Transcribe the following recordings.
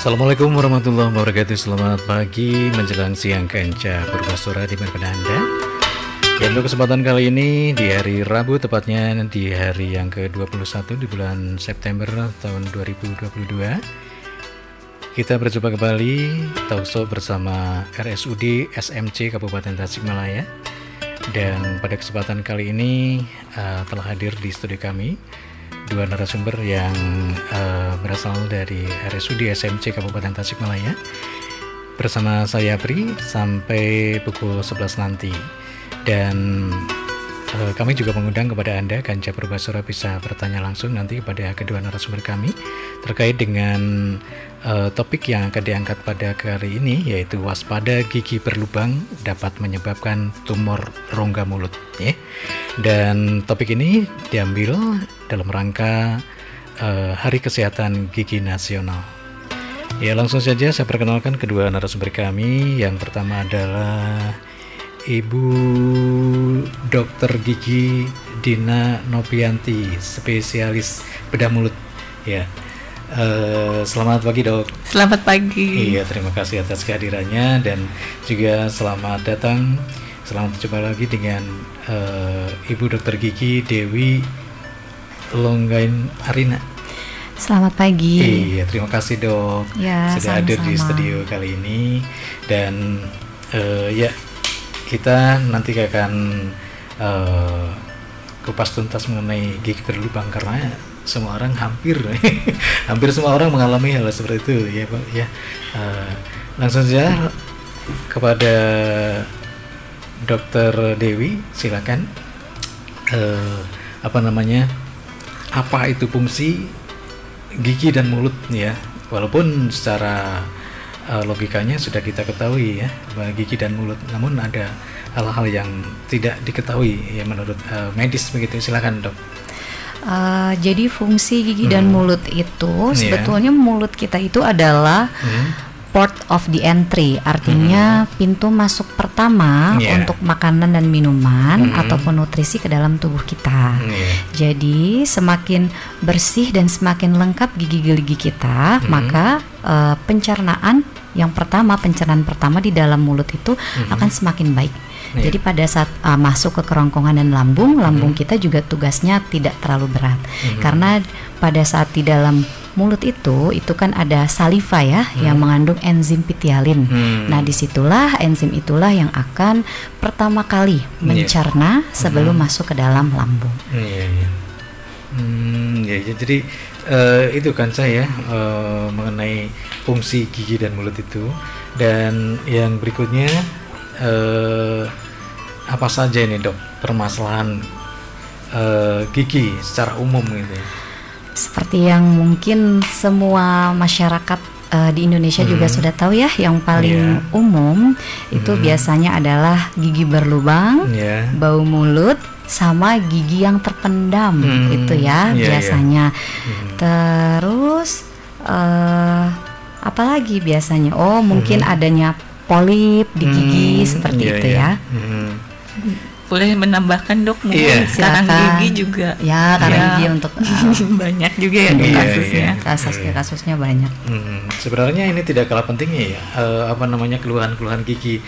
Assalamualaikum warahmatullahi wabarakatuh. Selamat pagi menjelang siang Kanca Purwasora dimanapun Anda. Dan untuk kesempatan kali ini di hari Rabu, tepatnya di hari yang ke-21 di bulan September tahun 2022, kita berjumpa kembali Talkshow bersama RSUD SMC Kabupaten Tasikmalaya. Dan pada kesempatan kali ini telah hadir di studio kami dua narasumber yang berasal dari RSUD SMC Kabupaten Tasikmalaya bersama saya Pri sampai pukul 11 nanti. Dan kami juga mengundang kepada Anda Kanca Purwasora bisa bertanya langsung nanti kepada kedua narasumber kami terkait dengan topik yang akan diangkat pada kali ini, yaitu waspada gigi berlubang dapat menyebabkan tumor rongga mulut ya. Dan topik ini diambil dalam rangka Hari Kesehatan Gigi Nasional. Ya, langsung saja saya perkenalkan kedua narasumber kami. Yang pertama adalah Ibu Dr. Gigi Dina Novianti, spesialis bedah mulut. Ya, selamat pagi Dok. Selamat pagi. Iya, terima kasih atas kehadirannya dan juga selamat datang. Selamat berjumpa lagi dengan Ibu Dr. Gigi Dewi Longgain Arina. Selamat pagi. Iya, terima kasih Dok ya, sudah hadir di studio kali ini. Dan ya, kita nanti akan kupas tuntas mengenai gigi berlubang karena semua orang hampir semua orang mengalami hal seperti itu ya Pak ya. Langsung saja kepada Dokter Dewi, silakan. Apa itu fungsi gigi dan mulut ya? Walaupun secara logikanya sudah kita ketahui ya bahwa gigi dan mulut, namun ada hal-hal yang tidak diketahui ya menurut medis begitu. Silakan Dok. Jadi fungsi gigi dan mulut itu sebetulnya mulut kita itu adalah port of the entry, artinya pintu masuk pertama untuk makanan dan minuman ataupun nutrisi ke dalam tubuh kita. Jadi semakin bersih dan semakin lengkap gigi-gigi kita, maka pencernaan pertama di dalam mulut itu akan semakin baik. Jadi pada saat masuk ke kerongkongan dan lambung kita juga tugasnya tidak terlalu berat. Karena pada saat di dalam mulut itu kan ada saliva ya yang mengandung enzim pitialin. Nah, disitulah enzim itulah yang akan pertama kali mencerna sebelum masuk ke dalam lambung. Jadi itu kan saya mengenai fungsi gigi dan mulut itu. Dan yang berikutnya apa saja ini Dok permasalahan gigi secara umum gitu ya? Seperti yang mungkin semua masyarakat di Indonesia juga sudah tahu ya, yang paling umum itu biasanya adalah gigi berlubang, bau mulut, sama gigi yang terpendam itu ya biasanya. Terus apalagi biasanya? Oh, mungkin adanya polip di gigi seperti itu ya. Boleh menambahkan Dok, mungkin karang gigi juga. Ya, karang gigi untuk banyak juga ya kasusnya. Kasusnya banyak. Sebenarnya ini tidak kalah pentingnya ya, keluhan-keluhan gigi.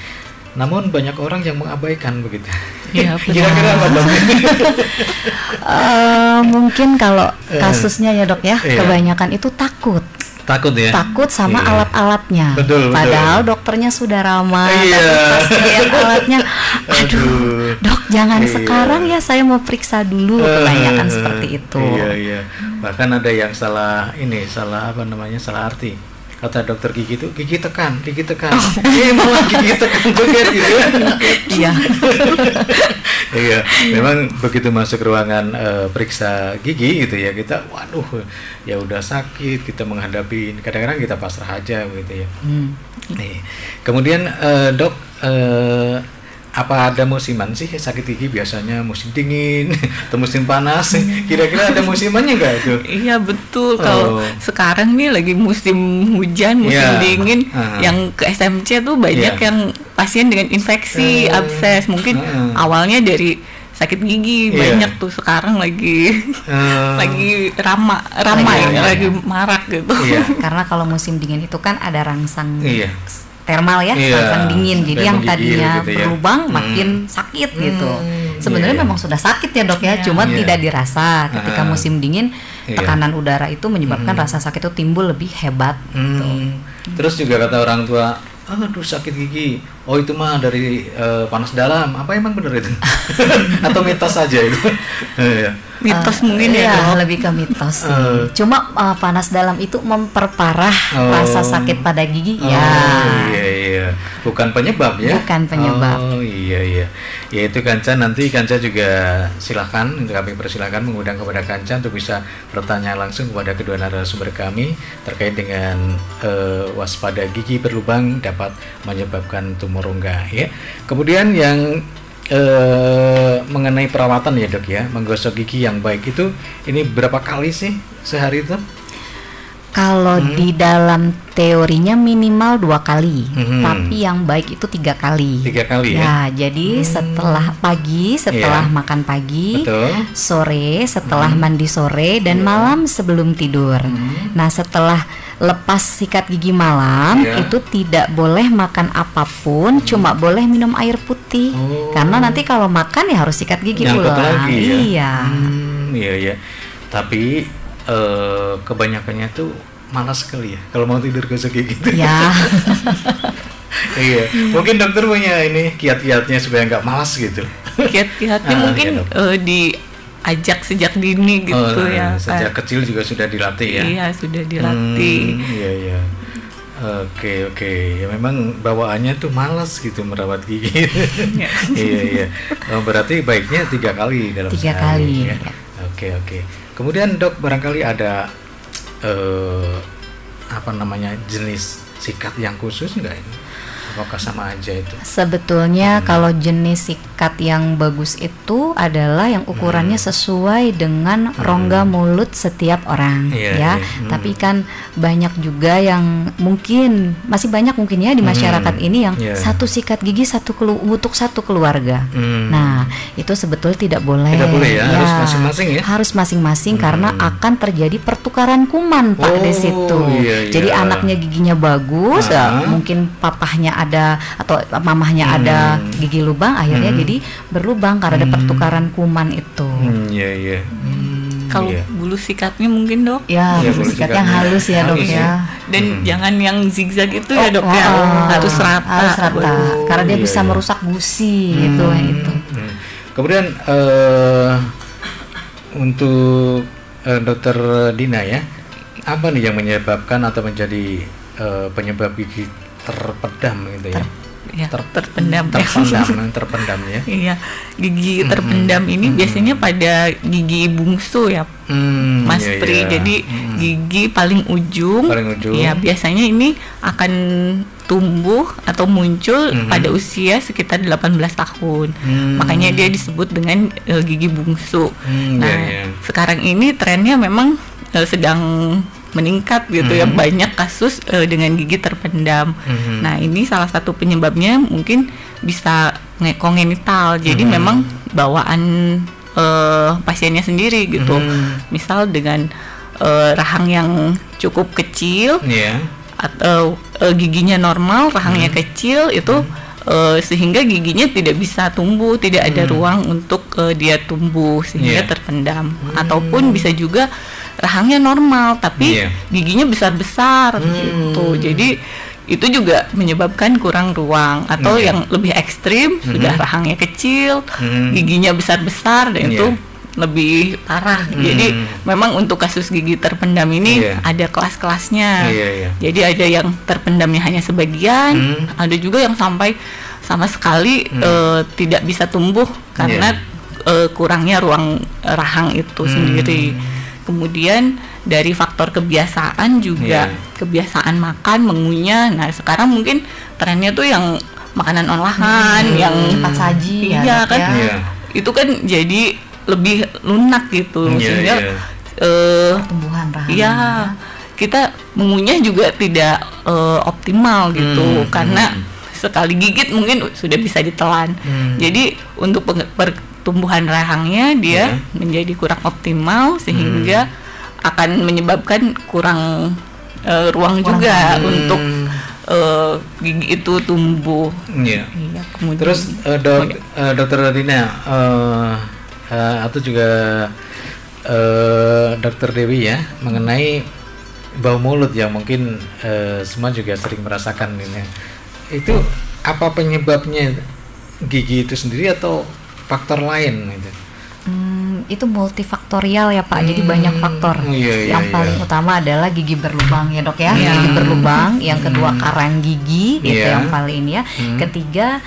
Namun banyak orang yang mengabaikan begitu. Iya, kira-kira apa Dok? Mungkin kalau kasusnya ya Dok ya, kebanyakan itu takut ya? Takut sama alat-alatnya. Betul. Padahal dokternya sudah ramah. Tapi pas alatnya, aduh Dok jangan sekarang ya, saya mau periksa dulu. Kebanyakan seperti itu. Iya. Bahkan ada yang salah arti. Kata dokter gigi itu gigi tekan. Malah gigi tekan juga gitu. Iya. Iya, memang begitu masuk ruangan periksa gigi gitu ya, kita waduh ya udah sakit, kita menghadapi, kadang-kadang kita pasrah aja gitu ya. Nih. Kemudian Dok, apa ada musiman sih sakit gigi? Biasanya musim dingin atau musim panas. Kira-kira ada musimannya nggak itu? Iya betul. Kalau sekarang nih lagi musim hujan, musim dingin, yang ke SMC tuh banyak yang pasien dengan infeksi, abses. Mungkin awalnya dari sakit gigi banyak tuh sekarang lagi lagi marak gitu. Karena kalau musim dingin itu kan ada rangsang termal ya, rangsang dingin. Jadi yang tadinya gitu berlubang makin sakit gitu. Sebenarnya memang sudah sakit ya dok ya, cuma tidak dirasa. Ketika musim dingin tekanan udara itu menyebabkan rasa sakit itu timbul lebih hebat. Gitu. Terus juga kata orang tua, aduh sakit gigi, oh itu mah dari panas dalam. Apa emang bener itu? Atau mitos saja itu? Mitos mungkin ya, lebih ke mitos sih. Cuma panas dalam itu memperparah rasa sakit pada gigi iya. Bukan penyebab ya? Bukan penyebab. Oh iya. Ya itu Kanca, nanti Kanca juga silakan, kami persilakan mengundang kepada Kanca untuk bisa bertanya langsung kepada kedua narasumber kami terkait dengan waspada gigi berlubang dapat menyebabkan tumor rongga ya. Kemudian yang mengenai perawatan ya dok ya, menggosok gigi yang baik itu ini berapa kali sih sehari itu? Kalau di dalam teorinya minimal 2 kali, tapi yang baik itu 3 kali. 3 kali ya. Jadi setelah pagi, setelah makan pagi, sore, setelah mandi sore, dan malam sebelum tidur. Nah setelah lepas sikat gigi malam itu tidak boleh makan apapun, cuma boleh minum air putih. Karena nanti kalau makan ya harus sikat gigi ulang. Lagi, ya? Iya. Tapi kebanyakannya tuh malas sekali ya kalau mau tidur gosok gigi gitu. Ya. Iya. Mungkin dokter punya ini kiat-kiatnya supaya nggak malas gitu. Kiat-kiatnya mungkin diajak sejak dini gitu ya. Sejak kecil juga sudah dilatih ya. Iya, sudah dilatih. Iya. Oke. Ya memang bawaannya tuh malas gitu merawat gigi. Iya. Berarti baiknya 3 kali dalam 3 sehari. kali. Ya. Oke. Kemudian dok, barangkali ada jenis sikat yang khusus nggak ini? Apakah sama aja itu? Sebetulnya kalau jenis sikat yang bagus itu adalah yang ukurannya sesuai dengan rongga mulut setiap orang Tapi kan banyak juga yang masih banyak ya di masyarakat ini yang satu sikat gigi untuk satu keluarga. Nah itu sebetulnya tidak boleh. Tidak boleh ya, harus masing-masing ya. Harus masing-masing karena akan terjadi pertukaran kuman di situ. Jadi anaknya giginya bagus, mungkin papahnya ada atau mamahnya ada gigi lubang, akhirnya jadi berlubang karena ada pertukaran kuman itu. Iya. Kalau bulu sikatnya mungkin dok? Ya, bulu sikat yang halus ya dok ya. Dan jangan yang zigzag itu ya dok ya. Harus rata. Karena dia bisa merusak gusi itu. Kemudian untuk dokter Dina ya, apa nih yang menyebabkan atau menjadi penyebab gigi terpendam gitu ya? Terpendam ya. Iya, gigi terpendam ini biasanya pada gigi bungsu ya, Mas Pri. Jadi gigi paling ujung. Ya biasanya ini akan tumbuh atau muncul pada usia sekitar 18 tahun. Makanya dia disebut dengan gigi bungsu. Sekarang ini trennya memang sedang meningkat gitu ya, banyak kasus dengan gigi terpendam. Nah ini salah satu penyebabnya mungkin bisa kongenital, jadi memang bawaan pasiennya sendiri gitu. Misal dengan rahang yang cukup kecil atau giginya normal, rahangnya kecil itu sehingga giginya tidak bisa tumbuh, tidak ada ruang untuk dia tumbuh sehingga terpendam. Ataupun bisa juga rahangnya normal tapi giginya besar-besar gitu. Jadi itu juga menyebabkan kurang ruang. Atau yang lebih ekstrim sudah rahangnya kecil, giginya besar-besar, dan itu lebih parah. Jadi memang untuk kasus gigi terpendam ini ada kelas-kelasnya. Jadi ada yang terpendamnya hanya sebagian, ada juga yang sampai sama sekali tidak bisa tumbuh karena kurangnya ruang rahang itu sendiri. Kemudian dari faktor kebiasaan juga, kebiasaan makan, mengunyah. Nah sekarang mungkin trennya tuh yang makanan olahan, yang cepat saji kan. Itu kan jadi lebih lunak gitu, sehingga pertumbuhan rahang. Kita mengunyah juga tidak optimal gitu, karena sekali gigit mungkin sudah bisa ditelan. Jadi untuk pertumbuhan pertumbuhan rahangnya dia menjadi kurang optimal sehingga akan menyebabkan kurang ruang juga untuk gigi itu tumbuh. Iya. Kemudian, terus Dokter Dina atau juga Dokter Dewi ya, mengenai bau mulut yang mungkin semua juga sering merasakan ini. Itu apa penyebabnya, gigi itu sendiri atau faktor lain gitu? Itu multifaktorial ya Pak, jadi banyak faktor. Yang paling utama adalah gigi berlubang ya Dok ya, gigi berlubang. Yang kedua karang gigi, itu yang paling ini ya. Ketiga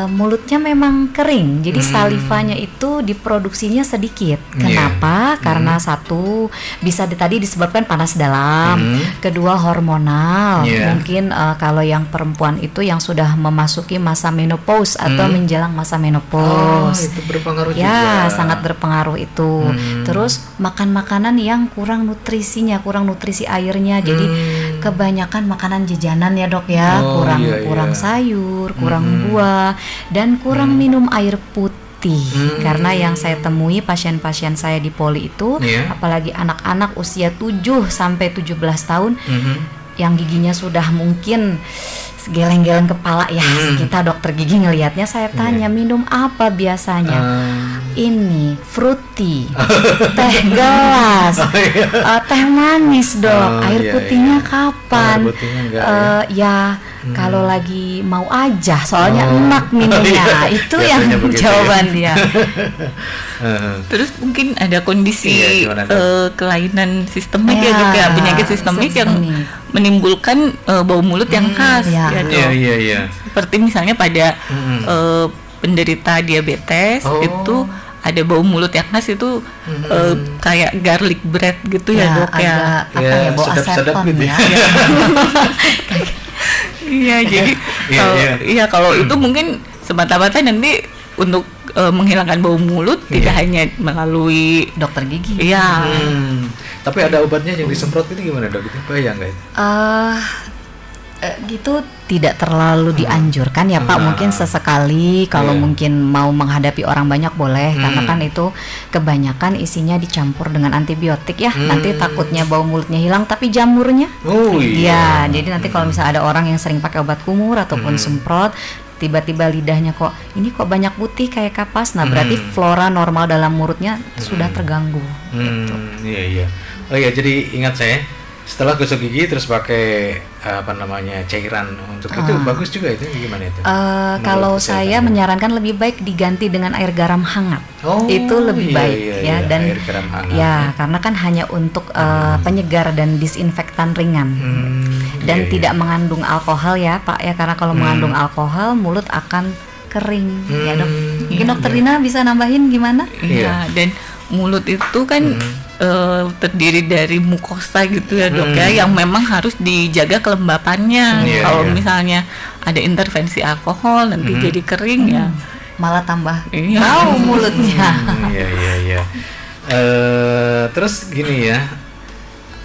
mulutnya memang kering, jadi salivanya itu diproduksinya sedikit. Kenapa? Karena satu bisa tadi disebabkan panas dalam, kedua hormonal. Mungkin kalau yang perempuan itu yang sudah memasuki masa menopause atau menjelang masa menopause. Itu berpengaruh juga. Ya, sangat berpengaruh itu. Terus makan makanan yang kurang nutrisinya, kurang nutrisi airnya. Jadi kebanyakan makanan jajanan ya Dok ya, kurang sayur, kurang buah, dan kurang minum air putih. Karena yang saya temui pasien-pasien saya di poli itu, apalagi anak-anak usia 7 sampai 17 tahun yang giginya sudah mungkin geleng-geleng kepala ya. Kita dokter gigi ngelihatnya, saya tanya minum apa biasanya. Ini fruity, teh gelas, teh manis Dok. Air putihnya kapan? Kalau lagi mau aja, soalnya enak minumnya. Itu yang jawaban dia. Terus mungkin ada kondisi kelainan sistemik ya Dok ya, penyakit sistemik yang menimbulkan bau mulut yang khas ya Dok. Seperti misalnya pada penderita diabetes itu ada bau mulut yang khas itu kayak garlic bread gitu ya Dok ya. Bau aseton gitu ya. Iya, jadi kalau itu mungkin semata-mata nanti untuk menghilangkan bau mulut tidak hanya melalui dokter gigi. Iya. Tapi ada obatnya yang disemprot itu gimana Dok? Itu bayang nggak itu? Gitu tidak terlalu dianjurkan ya Pak. Mungkin sesekali kalau mungkin mau menghadapi orang banyak boleh, karena kan itu kebanyakan isinya dicampur dengan antibiotik ya. Nanti takutnya bau mulutnya hilang tapi jamurnya. Jadi nanti kalau misalnya ada orang yang sering pakai obat kumur ataupun semprot, tiba-tiba lidahnya kok banyak putih kayak kapas, nah berarti flora normal dalam mulutnya sudah terganggu. Jadi ingat saya, setelah gosok gigi terus pakai cairan untuk itu bagus juga, itu gimana itu? Kalau saya menyarankan lebih baik diganti dengan air garam hangat. Itu lebih baik dan air garam hangat. Karena kan hanya untuk penyegar dan disinfektan ringan. Dan tidak mengandung alkohol ya Pak ya, karena kalau mengandung alkohol mulut akan kering ya Dok. Mungkin Dokter Dina bisa nambahin gimana? Iya, dan mulut itu kan terdiri dari mukosa gitu ya Dok ya, yang memang harus dijaga kelembapannya. Kalau misalnya ada intervensi alkohol nanti jadi kering ya, malah tambah bau mulutnya. Terus gini ya,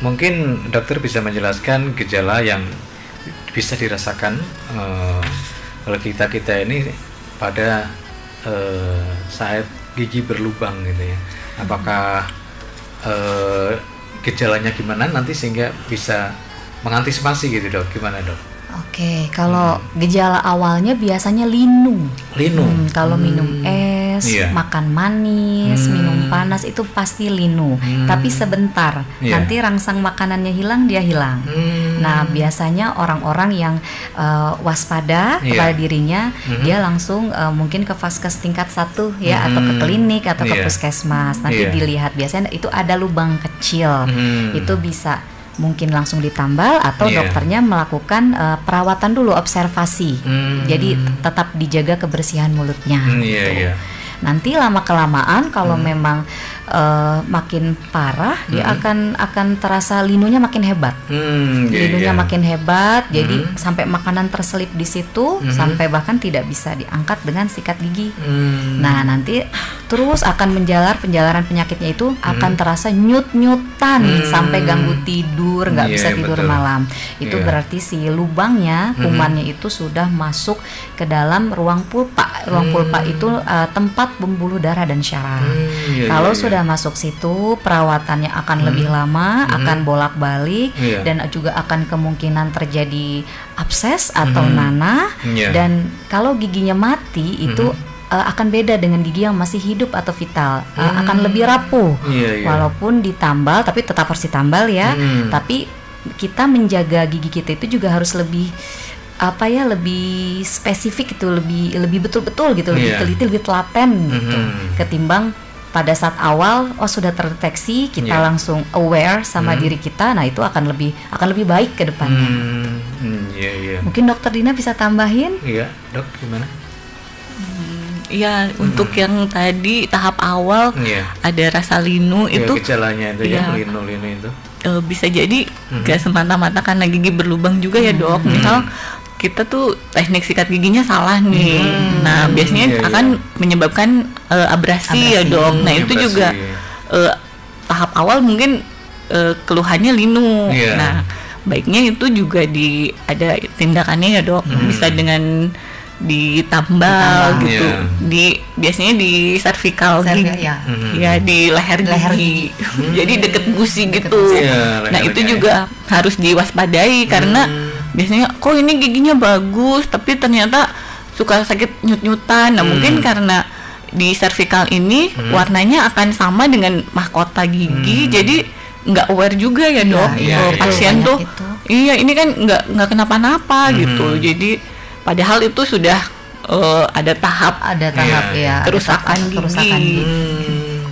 mungkin dokter bisa menjelaskan gejala yang bisa dirasakan kalau kita ini pada saat gigi berlubang gitu ya. Apakah gejalanya gimana nanti sehingga bisa mengantisipasi gitu Dok? Gimana Dok? Oke, kalau gejala awalnya biasanya linu. Kalau minum es, makan manis, minum panas itu pasti linu. Tapi sebentar, nanti rangsang makanannya hilang, dia hilang. Nah, biasanya orang-orang yang waspada pada dirinya, dia langsung mungkin ke vaskes tingkat 1 ya, atau ke klinik atau ke puskesmas. Nanti dilihat, biasanya itu ada lubang kecil. Itu bisa mungkin langsung ditambal atau dokternya melakukan perawatan dulu, observasi. Jadi tetap dijaga kebersihan mulutnya. Nanti lama kelamaan kalau memang makin parah, dia akan terasa linonya makin hebat. Linonya makin hebat, jadi sampai makanan terselip di situ, sampai bahkan tidak bisa diangkat dengan sikat gigi. Nah, nanti terus akan penjalaran penyakitnya itu akan terasa nyut-nyutan sampai ganggu tidur, nggak bisa tidur malam. Itu berarti si lubangnya, kumannya itu sudah masuk ke dalam ruang pulpa. Ruang pulpa itu tempat pembuluh darah dan syaraf. Kalau sudah masuk situ, perawatannya akan lebih lama, akan bolak-balik, dan juga akan kemungkinan terjadi abses atau nanah. Dan kalau giginya mati itu akan beda dengan gigi yang masih hidup atau vital, akan lebih rapuh. Walaupun ditambal, tapi tetap harus ditambal ya. Tapi kita menjaga gigi kita itu juga harus lebih lebih spesifik itu, lebih betul-betul gitu, lebih teliti, lebih telaten gitu, ketimbang pada saat awal sudah terdeteksi kita langsung aware sama diri kita. Nah, itu akan lebih baik ke depannya. Mungkin Dokter Dina bisa tambahin? Iya, Dok, gimana? Iya, untuk yang tadi tahap awal ada rasa linu itu gejalanya itu linu itu bisa jadi gak semata-mata karena gigi berlubang juga ya, Dok. Misal kita tuh teknik sikat giginya salah nih. Nah, biasanya akan menyebabkan abrasi ya, Dok. Nah, itu juga tahap awal mungkin keluhannya linu. Nah, baiknya itu juga ada tindakannya ya, Dok. Bisa dengan ditambal gitu. Biasanya di cervical gigi. Di leher gigi. Jadi deket gusi gitu. Nah, itu juga harus diwaspadai karena biasanya kok ini giginya bagus tapi ternyata suka sakit nyut-nyutan. Nah, mungkin karena di cervical ini warnanya akan sama dengan mahkota gigi, jadi nggak aware juga ya, Dok. Pasien tuh ini kan nggak kenapa-napa gitu. Jadi padahal itu sudah ada tahap kerusakan gigi.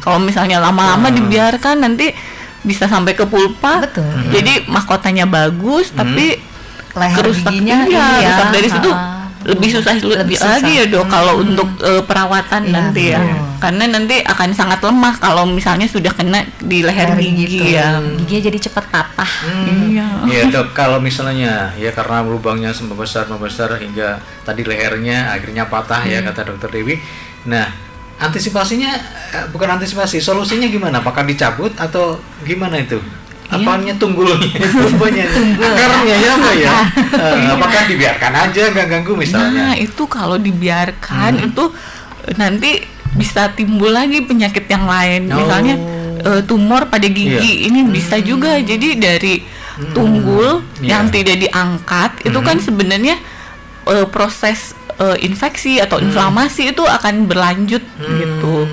Kalau misalnya lama-lama dibiarkan nanti bisa sampai ke pulpa. Jadi mahkotanya bagus tapi leher giginya rusak dari situ lebih susah lagi ya, Dok, kalau untuk perawatan nanti ya. Karena nanti akan sangat lemah kalau misalnya sudah kena di leher gigi giginya jadi cepat patah. Iya, Dok, kalau misalnya ya karena lubangnya membesar hingga tadi lehernya akhirnya patah ya kata Dokter Dewi. Nah, solusinya gimana? Apakah dicabut atau gimana itu? Apanya tunggulnya, akarnya ya apa ya? Apakah dibiarkan aja nggak ganggu misalnya? Nah, itu kalau dibiarkan itu nanti bisa timbul lagi penyakit yang lain. Misalnya tumor pada gigi ini bisa juga. Jadi dari tunggul yang tidak diangkat itu kan sebenarnya proses infeksi atau inflamasi itu akan berlanjut gitu.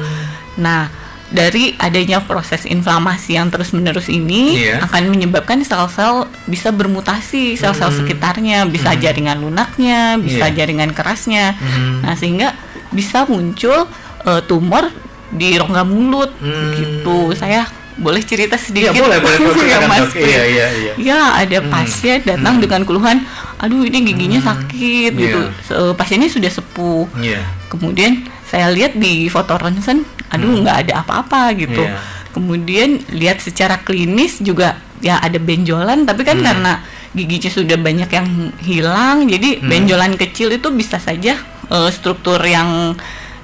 Nah, dari adanya proses inflamasi yang terus-menerus ini akan menyebabkan sel-sel bisa bermutasi, sel-sel sekitarnya, bisa jaringan lunaknya, bisa jaringan kerasnya. Nah, sehingga bisa muncul tumor di rongga mulut gitu. Saya boleh cerita sedikit? Boleh ya, Mas. Iya. Ada pasien datang dengan keluhan, aduh ini giginya sakit gitu. Pasiennya sudah sepuh. Kemudian saya lihat di foto ronsen, aduh nggak ada apa-apa gitu. Kemudian lihat secara klinis juga ya ada benjolan, tapi kan karena giginya sudah banyak yang hilang, jadi benjolan kecil itu bisa saja struktur yang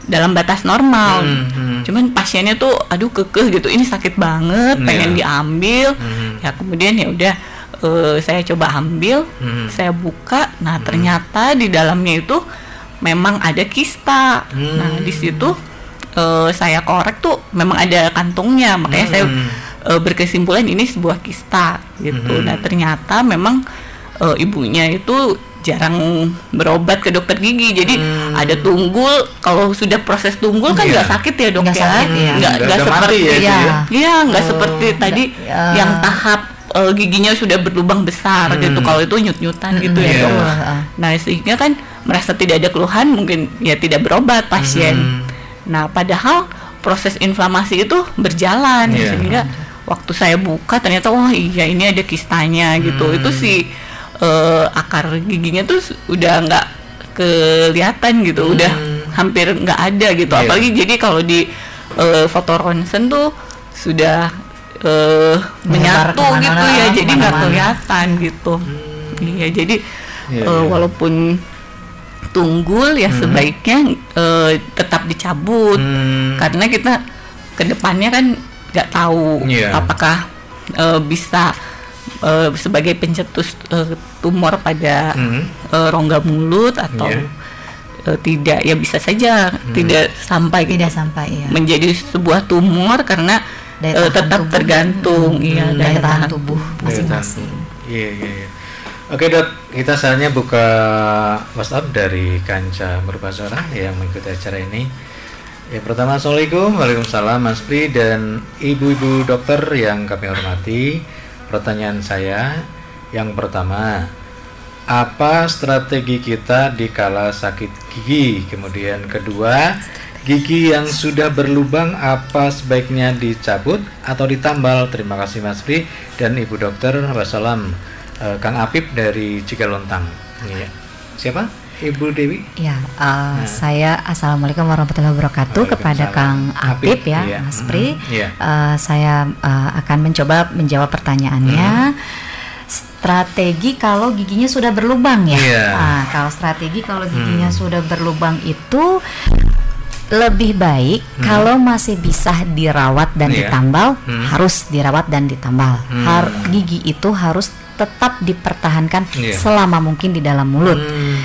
dalam batas normal. Cuman pasiennya tuh aduh kekeh gitu, ini sakit banget, pengen diambil. Ya kemudian ya udah saya coba ambil, saya buka, nah ternyata di dalamnya itu memang ada kista. Nah di situ saya korek tuh memang ada kantungnya, makanya saya berkesimpulan ini sebuah kista gitu. Nah ternyata memang ibunya itu jarang berobat ke dokter gigi, jadi ada tunggul. Kalau sudah proses tunggul kan nggak sakit ya, Dok, nggak seperti nggak seperti tadi yang tahap giginya sudah berlubang besar gitu. Kalau itu nyut-nyutan gitu ya, Dok. Nah sehingga kan merasa tidak ada keluhan, mungkin ya tidak berobat pasien. Nah padahal proses inflamasi itu berjalan sehingga waktu saya buka ternyata wah iya ini ada kistanya gitu. Itu sih akar giginya tuh udah nggak kelihatan gitu, udah hampir nggak ada gitu. Apalagi jadi kalau di foto ronsen tuh sudah menyatu gitu ya, jadi nggak kelihatan gitu. Iya, jadi walaupun tunggul ya sebaiknya tetap dicabut karena kita kedepannya kan nggak tahu apakah bisa sebagai pencetus tumor pada rongga mulut atau tidak, ya bisa saja tidak sampai ya, menjadi sebuah tumor karena tetap tergantung daya tahan tubuh masing-masing. Iya. Oke Dok, kita saatnya buka WhatsApp dari Kanca Merbasora yang mengikuti acara ini. Yang pertama, Assalamualaikum. Waalaikumsalam Mas Pri dan ibu-ibu dokter yang kami hormati. Pertanyaan saya yang pertama, apa strategi kita di kala sakit gigi? Kemudian kedua, gigi yang sudah berlubang apa sebaiknya dicabut atau ditambal? Terima kasih Mas Pri dan Ibu Dokter. Wassalam. Kang Apip dari Cigalontang. Iya. Siapa? Ibu Dewi? Ya, saya Assalamualaikum warahmatullahi wabarakatuh kepada Kang Apip ya, Mas Pri. Saya akan mencoba menjawab pertanyaannya. Strategi kalau giginya sudah berlubang ya. Kalau strategi kalau giginya sudah berlubang itu lebih baik kalau masih bisa dirawat dan ditambal, harus dirawat dan ditambal. Gigi itu harus tetap dipertahankan selama mungkin di dalam mulut,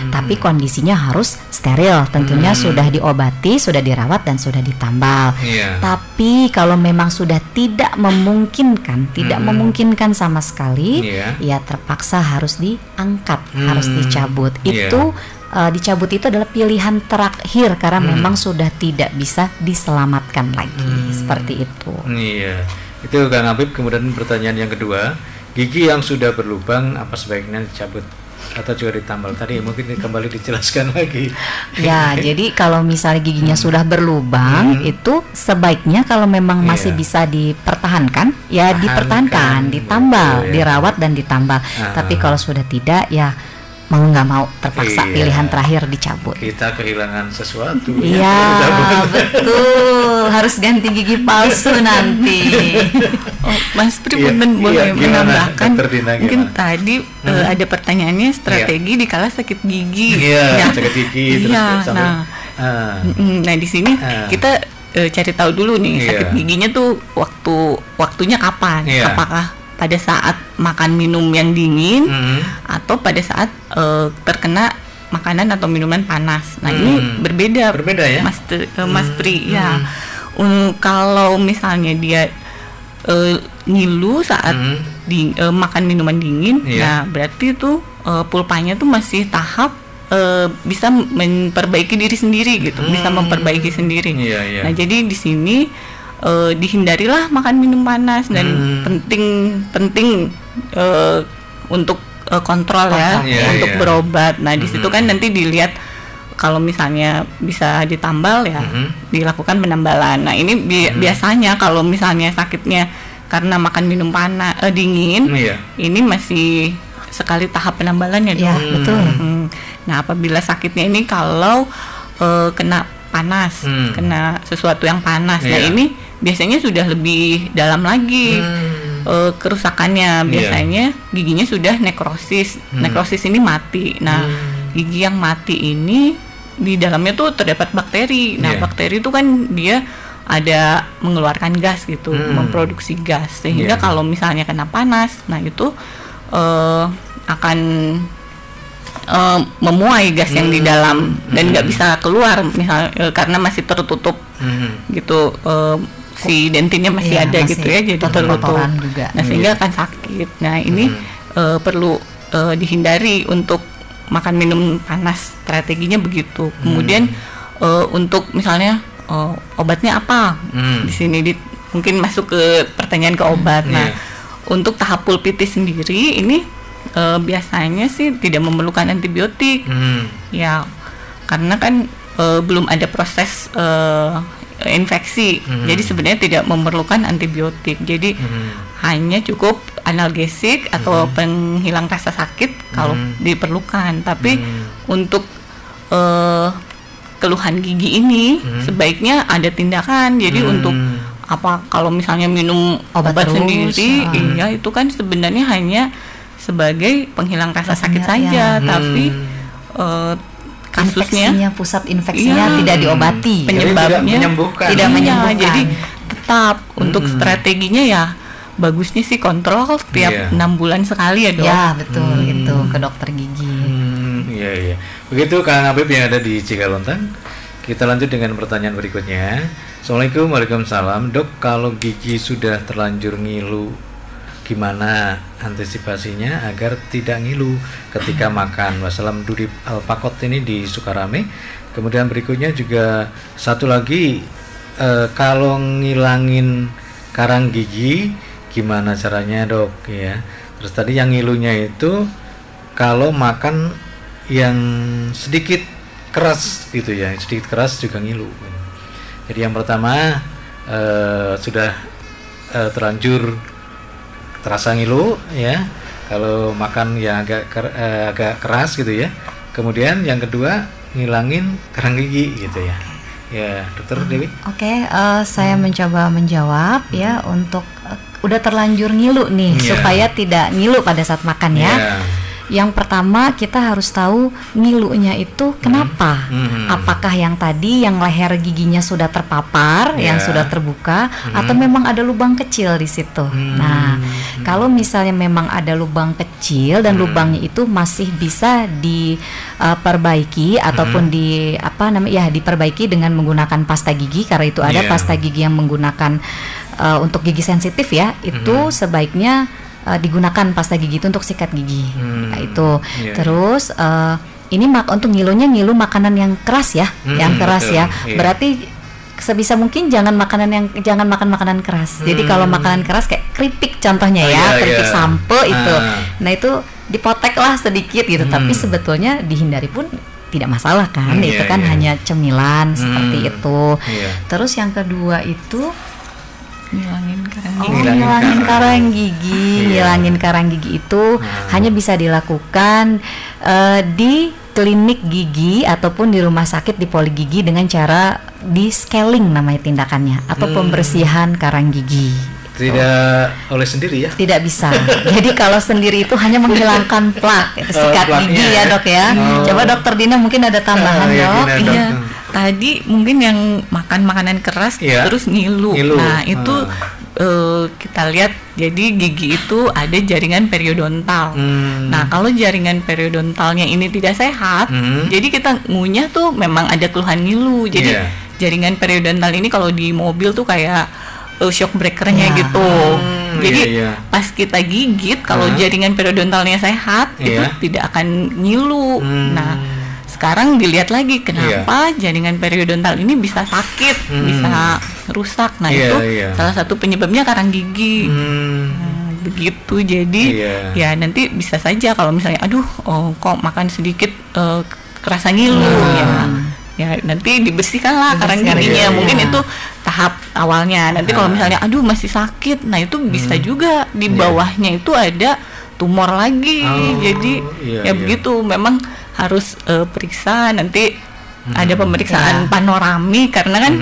tapi kondisinya harus steril, tentunya sudah diobati, sudah dirawat dan sudah ditambal. Tapi kalau memang sudah tidak memungkinkan sama sekali, ya terpaksa harus diangkat, harus dicabut. Itu dicabut itu adalah pilihan terakhir karena memang sudah tidak bisa diselamatkan lagi, seperti itu. Iya, itu Kang Habib. Kemudian pertanyaan yang kedua, gigi yang sudah berlubang apa sebaiknya dicabut atau juga ditambal? Tadi mungkin kembali dijelaskan lagi. Ya, jadi kalau misalnya giginya sudah berlubang itu sebaiknya kalau memang masih bisa dipertahankan, ya dipertahankan, ditambal, dirawat dan ditambal. Tapi kalau sudah tidak, ya mau nggak mau terpaksa pilihan terakhir dicabut. Kita kehilangan sesuatu. Iya, betul. Harus ganti gigi palsu nanti. Mas Pri boleh menambahkan? Mungkin tadi ada pertanyaannya strategi di kala sakit gigi. Sakit gigi. Nah di sini kita cari tahu dulu nih sakit giginya tuh waktunya kapan? Apakah pada saat makan minum yang dingin atau pada saat terkena makanan atau minuman panas. Nah ini berbeda ya, Mas Pri. Ya, kalau misalnya dia ngilu saat makan minuman dingin, nah berarti itu pulpanya tuh masih tahap bisa memperbaiki diri sendiri gitu, bisa memperbaiki sendiri. Nah jadi di sini dihindarilah makan minum panas dan penting untuk kontrol untuk berobat. Nah di situ kan nanti dilihat kalau misalnya bisa ditambal ya dilakukan penambalan. Nah ini biasanya kalau misalnya sakitnya karena makan minum panas dingin, ini masih sekali tahap penambalannya dong. Betul. Nah apabila sakitnya ini kalau kena panas, kena sesuatu yang panas, nah ini biasanya sudah lebih dalam lagi kerusakannya. Biasanya giginya sudah nekrosis. Nekrosis ini mati. Nah gigi yang mati ini di dalamnya tuh terdapat bakteri. Nah bakteri itu kan dia ada mengeluarkan gas gitu, memproduksi gas, sehingga kalau misalnya kena panas, nah itu akan memuai gas yang di dalam dan nggak bisa keluar karena masih tertutup gitu, si dentinnya masih ada gitu ya, jadi tertutup. Nah sehingga akan sakit. Nah ini perlu dihindari untuk makan minum panas, strateginya begitu. Kemudian untuk misalnya obatnya apa? Di sini mungkin masuk ke pertanyaan ke obat. Nah untuk tahap pulpitis sendiri ini biasanya sih tidak memerlukan antibiotik, ya karena kan belum ada proses infeksi, jadi sebenarnya tidak memerlukan antibiotik. Jadi hanya cukup analgesik atau penghilang rasa sakit kalau diperlukan. Tapi untuk keluhan gigi ini sebaiknya ada tindakan. Jadi untuk apa kalau misalnya minum obat sendiri, iya itu kan sebenarnya hanya sebagai penghilang rasa sakit saja, tapi kasusnya pusat infeksinya tidak diobati, penyebabnya tidak menyembuhkan. Jadi tetap untuk strateginya ya bagusnya sih kontrol tiap 6 bulan sekali ya dok. Ya betul itu ke dokter gigi. Iya. Begitu Kang Habib yang ada di Cigalontang. Kita lanjut dengan pertanyaan berikutnya. Assalamualaikum. Waalaikumsalam. Dok, kalau gigi sudah terlanjur ngilu, gimana antisipasinya agar tidak ngilu ketika makan? Wassalam Duri Alpakot ini di Sukarame. Kemudian berikutnya juga satu lagi, kalau ngilangin karang gigi gimana caranya dok ya? Terus tadi yang ngilunya itu kalau makan yang sedikit keras gitu ya, sedikit keras juga ngilu. Jadi yang pertama sudah terlanjur terasa ngilu ya, kalau makan yang agak keras gitu ya. Kemudian yang kedua ngilangin karang gigi gitu ya. Ya, Dokter Dewi. Oke, saya mencoba menjawab ya untuk udah terlanjur ngilu nih supaya tidak ngilu pada saat makan ya. Yang pertama kita harus tahu ngilunya itu kenapa. Apakah yang tadi yang leher giginya sudah terpapar, yang sudah terbuka, atau memang ada lubang kecil di situ. Nah, kalau misalnya memang ada lubang kecil dan lubangnya itu masih bisa diperbaiki ataupun diperbaiki dengan menggunakan pasta gigi, karena itu ada pasta gigi yang menggunakan untuk gigi sensitif ya, itu sebaiknya digunakan pasta gigi itu untuk sikat gigi. Nah, itu. Terus ini untuk ngilu makanan yang keras ya, yang keras ya. Berarti sebisa mungkin jangan makan makanan keras. Jadi kalau makanan keras kayak keripik contohnya keripik sampo itu. Nah, itu dipotek lah sedikit gitu, tapi sebetulnya dihindari pun tidak masalah kan. Itu kan hanya cemilan seperti itu. Terus yang kedua itu ngilangin karang gigi. Ngilangin karang gigi itu hanya bisa dilakukan di klinik gigi ataupun di rumah sakit di poli gigi dengan cara di scaling namanya tindakannya, atau pembersihan karang gigi. Tidak oleh sendiri ya? Tidak bisa. Jadi kalau sendiri itu hanya menghilangkan plak, sikat gigi ya dok ya. Coba Dokter Dina mungkin ada tambahan dok. Iya. Tadi mungkin yang makan makanan keras terus ngilu. Nah itu kita lihat, jadi gigi itu ada jaringan periodontal. Nah kalau jaringan periodontalnya ini tidak sehat, jadi kita ngunyah tuh memang ada keluhan ngilu. Jadi jaringan periodontal ini kalau di mobil tuh kayak shock breakernya gitu. Jadi pas kita gigit, kalau jaringan periodontalnya sehat, itu tidak akan ngilu. Nah sekarang dilihat lagi kenapa jaringan periodontal ini bisa sakit, bisa rusak. Nah itu salah satu penyebabnya karang gigi. Begitu. Jadi ya nanti bisa saja kalau misalnya kok makan sedikit kerasa ngilu ya nanti dibersihkan lah karang giginya. Mungkin itu tahap awalnya. Nanti kalau misalnya masih sakit, nah itu bisa juga di bawahnya itu ada tumor lagi. Jadi begitu, memang harus periksa. Nanti ada pemeriksaan panoramik, karena kan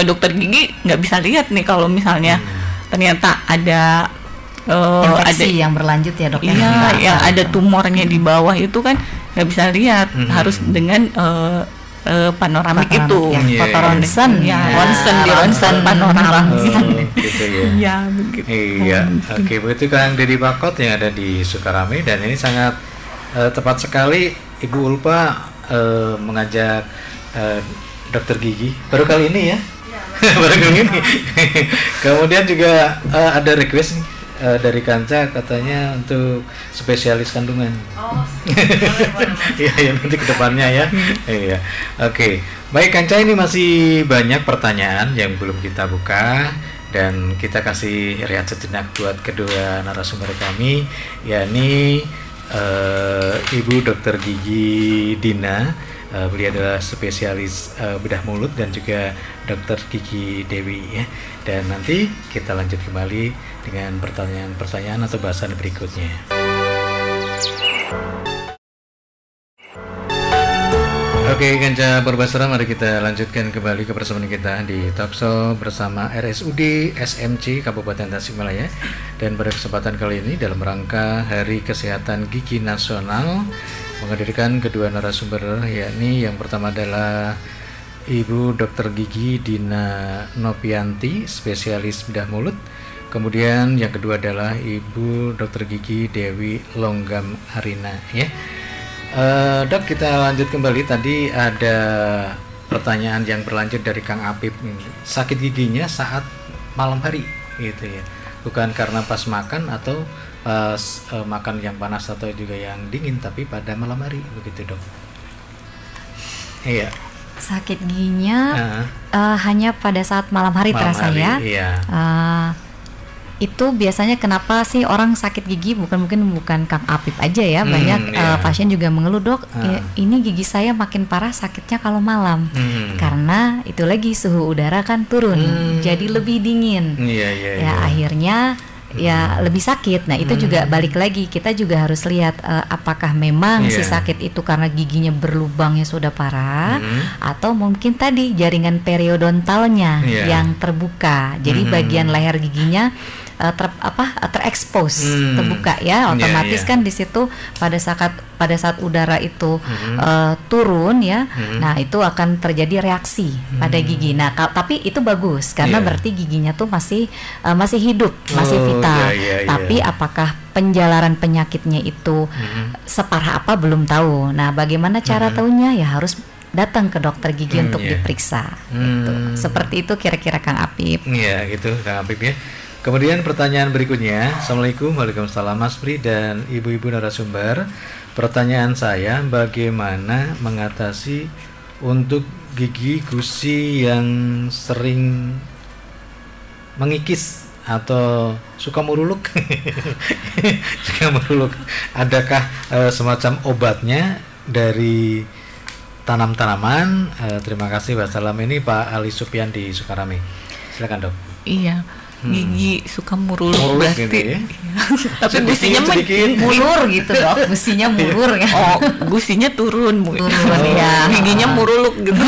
dokter gigi nggak bisa lihat nih kalau misalnya ternyata ada infeksi yang berlanjut ya dok. Yang ada tumornya di bawah itu kan nggak bisa lihat, harus dengan panoramik itu, foto ronsen, ronsen panoramik. Gitu ya. Begitu. Iya, oke, begitu Kang Dedi Bakot yang ada di Sukarame, dan ini sangat tepat sekali Ibu Ulpa mengajak dokter gigi baru kali ini ya. Baru kali ini. Kemudian juga ada request nih dari Kanca, katanya untuk spesialis kandungan. Iya, nanti ke depannya ya. Iya. Oke. Baik Kanca, ini masih banyak pertanyaan yang belum kita buka, dan kita kasih rehat sejenak buat kedua narasumber kami, yakni Ibu Dokter Gigi Dina. Beliau adalah spesialis bedah mulut, dan juga Dokter Gigi Dewi ya. Dan nanti kita lanjut kembali dengan pertanyaan-pertanyaan atau bahasan berikutnya. Oke, Kanca Purbasora, mari kita lanjutkan kembali ke pertemuan kita di Talkshow bersama RSUD SMC Kabupaten Tasikmalaya. Dan pada kesempatan kali ini dalam rangka Hari Kesehatan Gigi Nasional menghadirkan kedua narasumber, yakni yang pertama adalah Ibu Dr. Gigi Dina Nopianti, spesialis bedah mulut. Kemudian yang kedua adalah Ibu Dr. Gigi Dewi Longgam Arina, ya. Dok, kita lanjut kembali. Tadi ada pertanyaan yang berlanjut dari Kang Apip. Sakit giginya saat malam hari, gitu ya. Bukan karena pas makan atau pas makan yang panas atau juga yang dingin, tapi pada malam hari, begitu dok. Iya. Sakit giginya hanya pada saat malam hari terasa ya. Iya. Itu biasanya kenapa sih orang sakit gigi, bukan Kang Apip aja ya, banyak pasien juga mengeluh, dok, ini gigi saya makin parah sakitnya kalau malam, karena itu lagi suhu udara kan turun, jadi lebih dingin, akhirnya ya lebih sakit. Nah itu juga balik lagi, kita juga harus lihat apakah memang si sakit itu karena giginya berlubangnya sudah parah, atau mungkin tadi jaringan periodontalnya yang terbuka, jadi bagian leher giginya terekspos, terbuka ya, otomatis kan di situ pada saat udara itu turun ya, nah itu akan terjadi reaksi pada gigi. Nah tapi itu bagus karena berarti giginya tuh masih hidup, masih vital. Tapi apakah penjalaran penyakitnya itu separah apa belum tahu. Nah bagaimana cara tahunya? Ya harus datang ke dokter gigi untuk diperiksa. Gitu. Seperti itu kira-kira Kang Apip. Iya gitu Kang Apip ya. Kemudian pertanyaan berikutnya. Assalamualaikum, waalaikumsalam Mas Pri dan ibu-ibu narasumber. Pertanyaan saya, bagaimana mengatasi untuk gigi gusi yang sering mengikis atau suka muruluk? Suka muruluk. Adakah semacam obatnya dari tanam-tanaman? Terima kasih. Wassalam. Ini Pak Ali Supian di Sukarame. Silakan dok. Iya. Gigi suka muruluk berarti gitu ya? Tapi gusinya mulur gitu dok, gusinya mulur ya. Oh, gusinya turun ya, giginya muruluk gitu.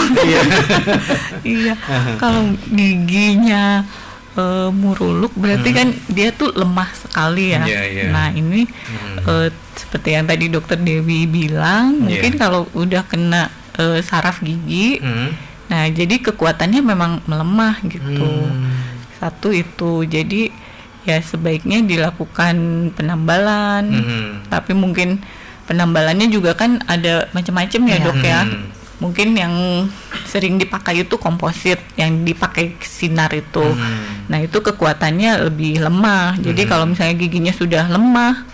Iya. Kalau giginya muruluk berarti kan dia tuh lemah sekali ya. Nah ini seperti yang tadi dokter Dewi bilang, mungkin kalau udah kena saraf gigi, nah jadi kekuatannya memang melemah gitu. Satu itu, jadi ya sebaiknya dilakukan penambalan, tapi mungkin penambalannya juga kan ada macam-macam ya dok ya. Mungkin yang sering dipakai itu komposit, yang dipakai sinar itu. Nah itu kekuatannya lebih lemah. Jadi kalau misalnya giginya sudah lemah,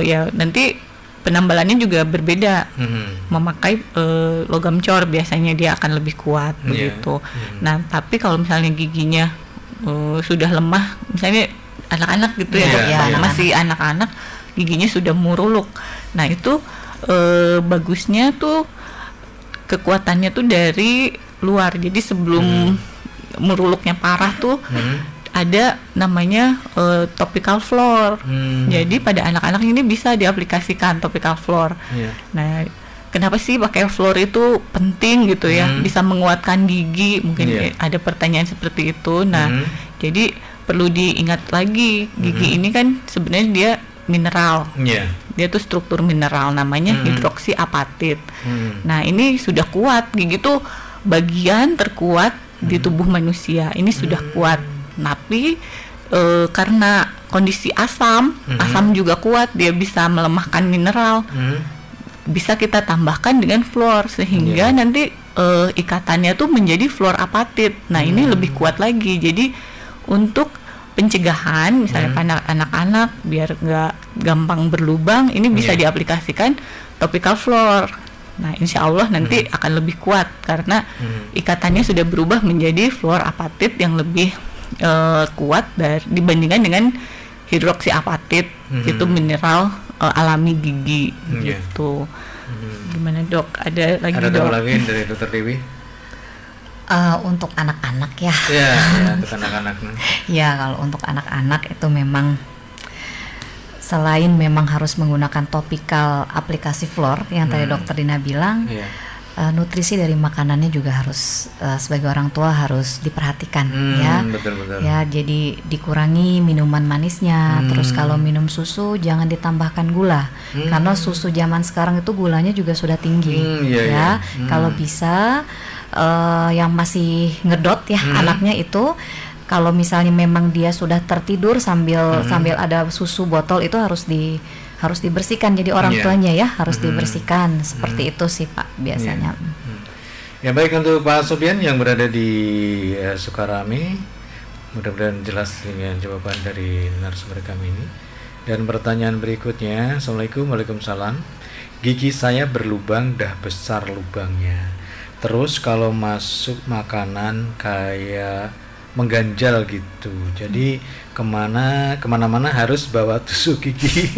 ya nanti penambalannya juga berbeda. Memakai logam cor biasanya dia akan lebih kuat begitu. Nah tapi kalau misalnya giginya sudah lemah, misalnya anak-anak gitu masih anak-anak, giginya sudah muruluk. Nah itu bagusnya tuh kekuatannya tuh dari luar. Jadi sebelum muruluknya parah tuh ada namanya topical floor. Jadi pada anak-anak ini bisa diaplikasikan topical floor. Nah kenapa sih pakai floor itu penting gitu ya? Bisa menguatkan gigi, mungkin ada pertanyaan seperti itu. Nah, jadi perlu diingat lagi, gigi ini kan sebenarnya dia mineral. Dia tuh struktur mineral namanya hidroksiapatit. Nah, ini sudah kuat, gigi tuh bagian terkuat di tubuh manusia. Ini sudah kuat. Tapi karena kondisi asam juga kuat, dia bisa melemahkan mineral. Bisa kita tambahkan dengan fluor sehingga nanti ikatannya tuh menjadi fluor apatit. Nah ini lebih kuat lagi. Jadi untuk pencegahan misalnya pada anak-anak biar nggak gampang berlubang, ini bisa diaplikasikan topical fluor. Nah insya Allah nanti akan lebih kuat karena ikatannya sudah berubah menjadi fluor apatit yang lebih kuat dibandingkan dengan hidroksiapatit, itu mineral alami gigi gitu. Gimana dok? Ada lagi dok? Ada lagi dari dokter Dewi? Untuk anak-anak ya. Untuk anak-anak. Ya kalau untuk anak-anak itu memang selain memang harus menggunakan topikal aplikasi fluor yang tadi dokter Dina bilang, nutrisi dari makanannya juga harus sebagai orang tua harus diperhatikan ya. Betul. Ya, jadi dikurangi minuman manisnya. Terus kalau minum susu jangan ditambahkan gula. Karena susu zaman sekarang itu gulanya juga sudah tinggi. Ya. Kalau bisa yang masih ngedot ya anaknya itu, kalau misalnya memang dia sudah tertidur sambil ada susu botol itu harus dibersihkan, jadi orang tuanya ya harus dibersihkan seperti itu sih Pak biasanya. Ya baik, untuk Pak Sofian yang berada di Sukarame, mudah-mudahan jelas dengan jawaban dari narasumber kami ini. Dan pertanyaan berikutnya, Assalamualaikum. Waalaikumsalam. Gigi saya berlubang, dah besar lubangnya. Terus kalau masuk makanan kayak mengganjal gitu, jadi kemana-mana harus bawa tusuk gigi.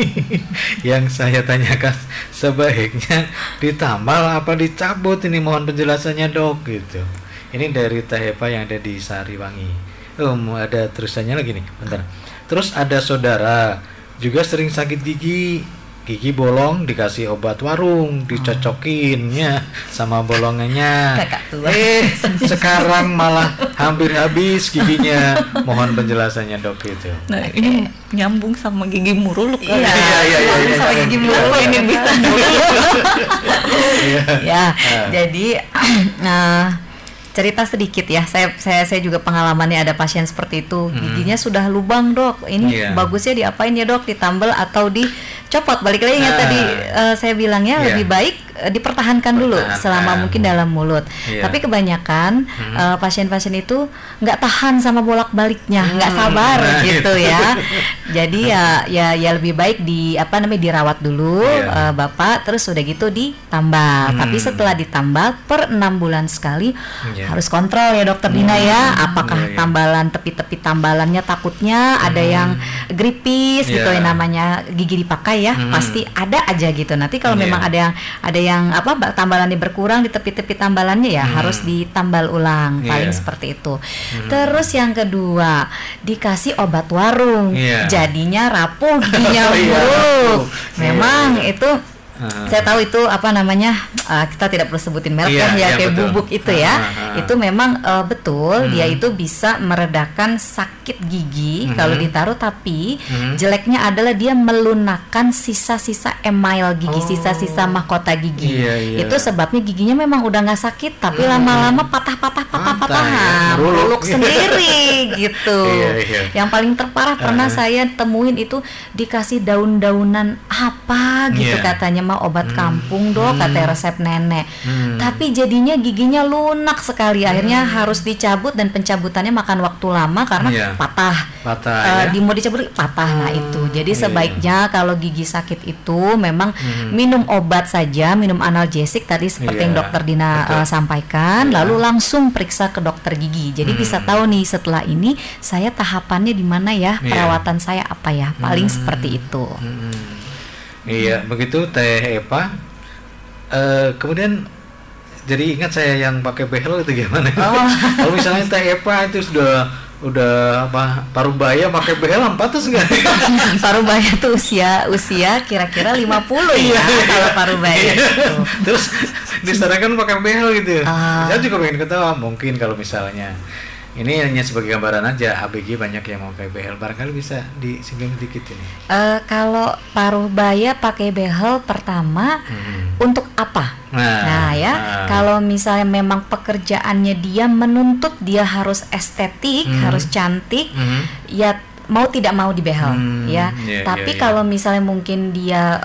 Yang saya tanyakan, sebaiknya ditambal apa dicabut ini, mohon penjelasannya dok gitu. Ini dari Teh Epa yang ada di Sariwangi. Ada terusannya lagi nih, bentar. Terus ada saudara juga sering sakit gigi bolong, dikasih obat warung, dicocokinnya sama bolongannya. Sekarang malah hampir habis giginya. Mohon penjelasannya dok itu. Nah, ini nyambung sama gigi muruluk. Iya. Sama gigi muruluk ini bisa. Jadi cerita sedikit ya, saya juga pengalamannya ada pasien seperti itu, giginya sudah lubang dok, ini bagusnya diapain ya dok, ditambal atau dicopot? Balik lagi yang tadi saya bilangnya lebih baik dipertahankan dulu selama mungkin dalam mulut. Tapi kebanyakan pasien-pasien itu nggak tahan sama bolak-baliknya, nggak sabar gitu ya. Jadi ya lebih baik dirawat dulu Bapak, terus udah gitu ditambal. Tapi setelah ditambal per 6 bulan sekali harus kontrol ya dokter Dina ya, apakah tambalan tepi-tepi tambalannya takutnya ada yang gripis gitu ya, namanya gigi dipakai ya, pasti ada aja gitu. Nanti kalau memang ada yang tambalannya berkurang di tepi-tepi tambalannya ya harus ditambal ulang, paling seperti itu. Terus yang kedua, dikasih obat warung, jadinya rapuh giginya buruk. Memang itu saya tahu itu kita tidak perlu sebutin merek kayak bubuk itu itu memang betul dia itu bisa meredakan sakit gigi kalau ditaruh, tapi jeleknya adalah dia melunakkan sisa-sisa email gigi, sisa-sisa mahkota gigi. Itu sebabnya giginya memang udah nggak sakit, tapi lama-lama patah, ruluk sendiri gitu. Yang paling terparah pernah saya temuin itu dikasih daun-daunan apa gitu katanya obat kampung dok, katanya resep nenek. Tapi jadinya giginya lunak sekali, akhirnya harus dicabut, dan pencabutannya makan waktu lama karena patah mau dicabut patah. Nah itu jadi sebaiknya kalau gigi sakit itu memang minum obat saja, minum analgesik tadi seperti yang dokter Dina sampaikan, lalu langsung periksa ke dokter gigi. Jadi bisa tahu nih setelah ini saya tahapannya di mana ya, perawatan saya apa ya, paling seperti itu. Iya, begitu Teh Epa. Kemudian jadi ingat saya yang pakai behel itu gimana? Kalau misalnya Teh Epa itu udah parubaya pakai behel, pantas nggak? Parubaya tuh usia kira-kira 50 ya kalau parubaya. Terus disarankan pakai behel gitu. Saya juga pengen ketawa, mungkin kalau misalnya ini hanya sebagai gambaran aja, ABG banyak yang mau pakai behel, barangkali bisa disinggung sedikit ini. Kalau parubaya pakai behel pertama untuk apa? Kalau misalnya memang pekerjaannya dia menuntut dia harus estetik, harus cantik, ya mau tidak mau dibehel tapi kalau misalnya mungkin dia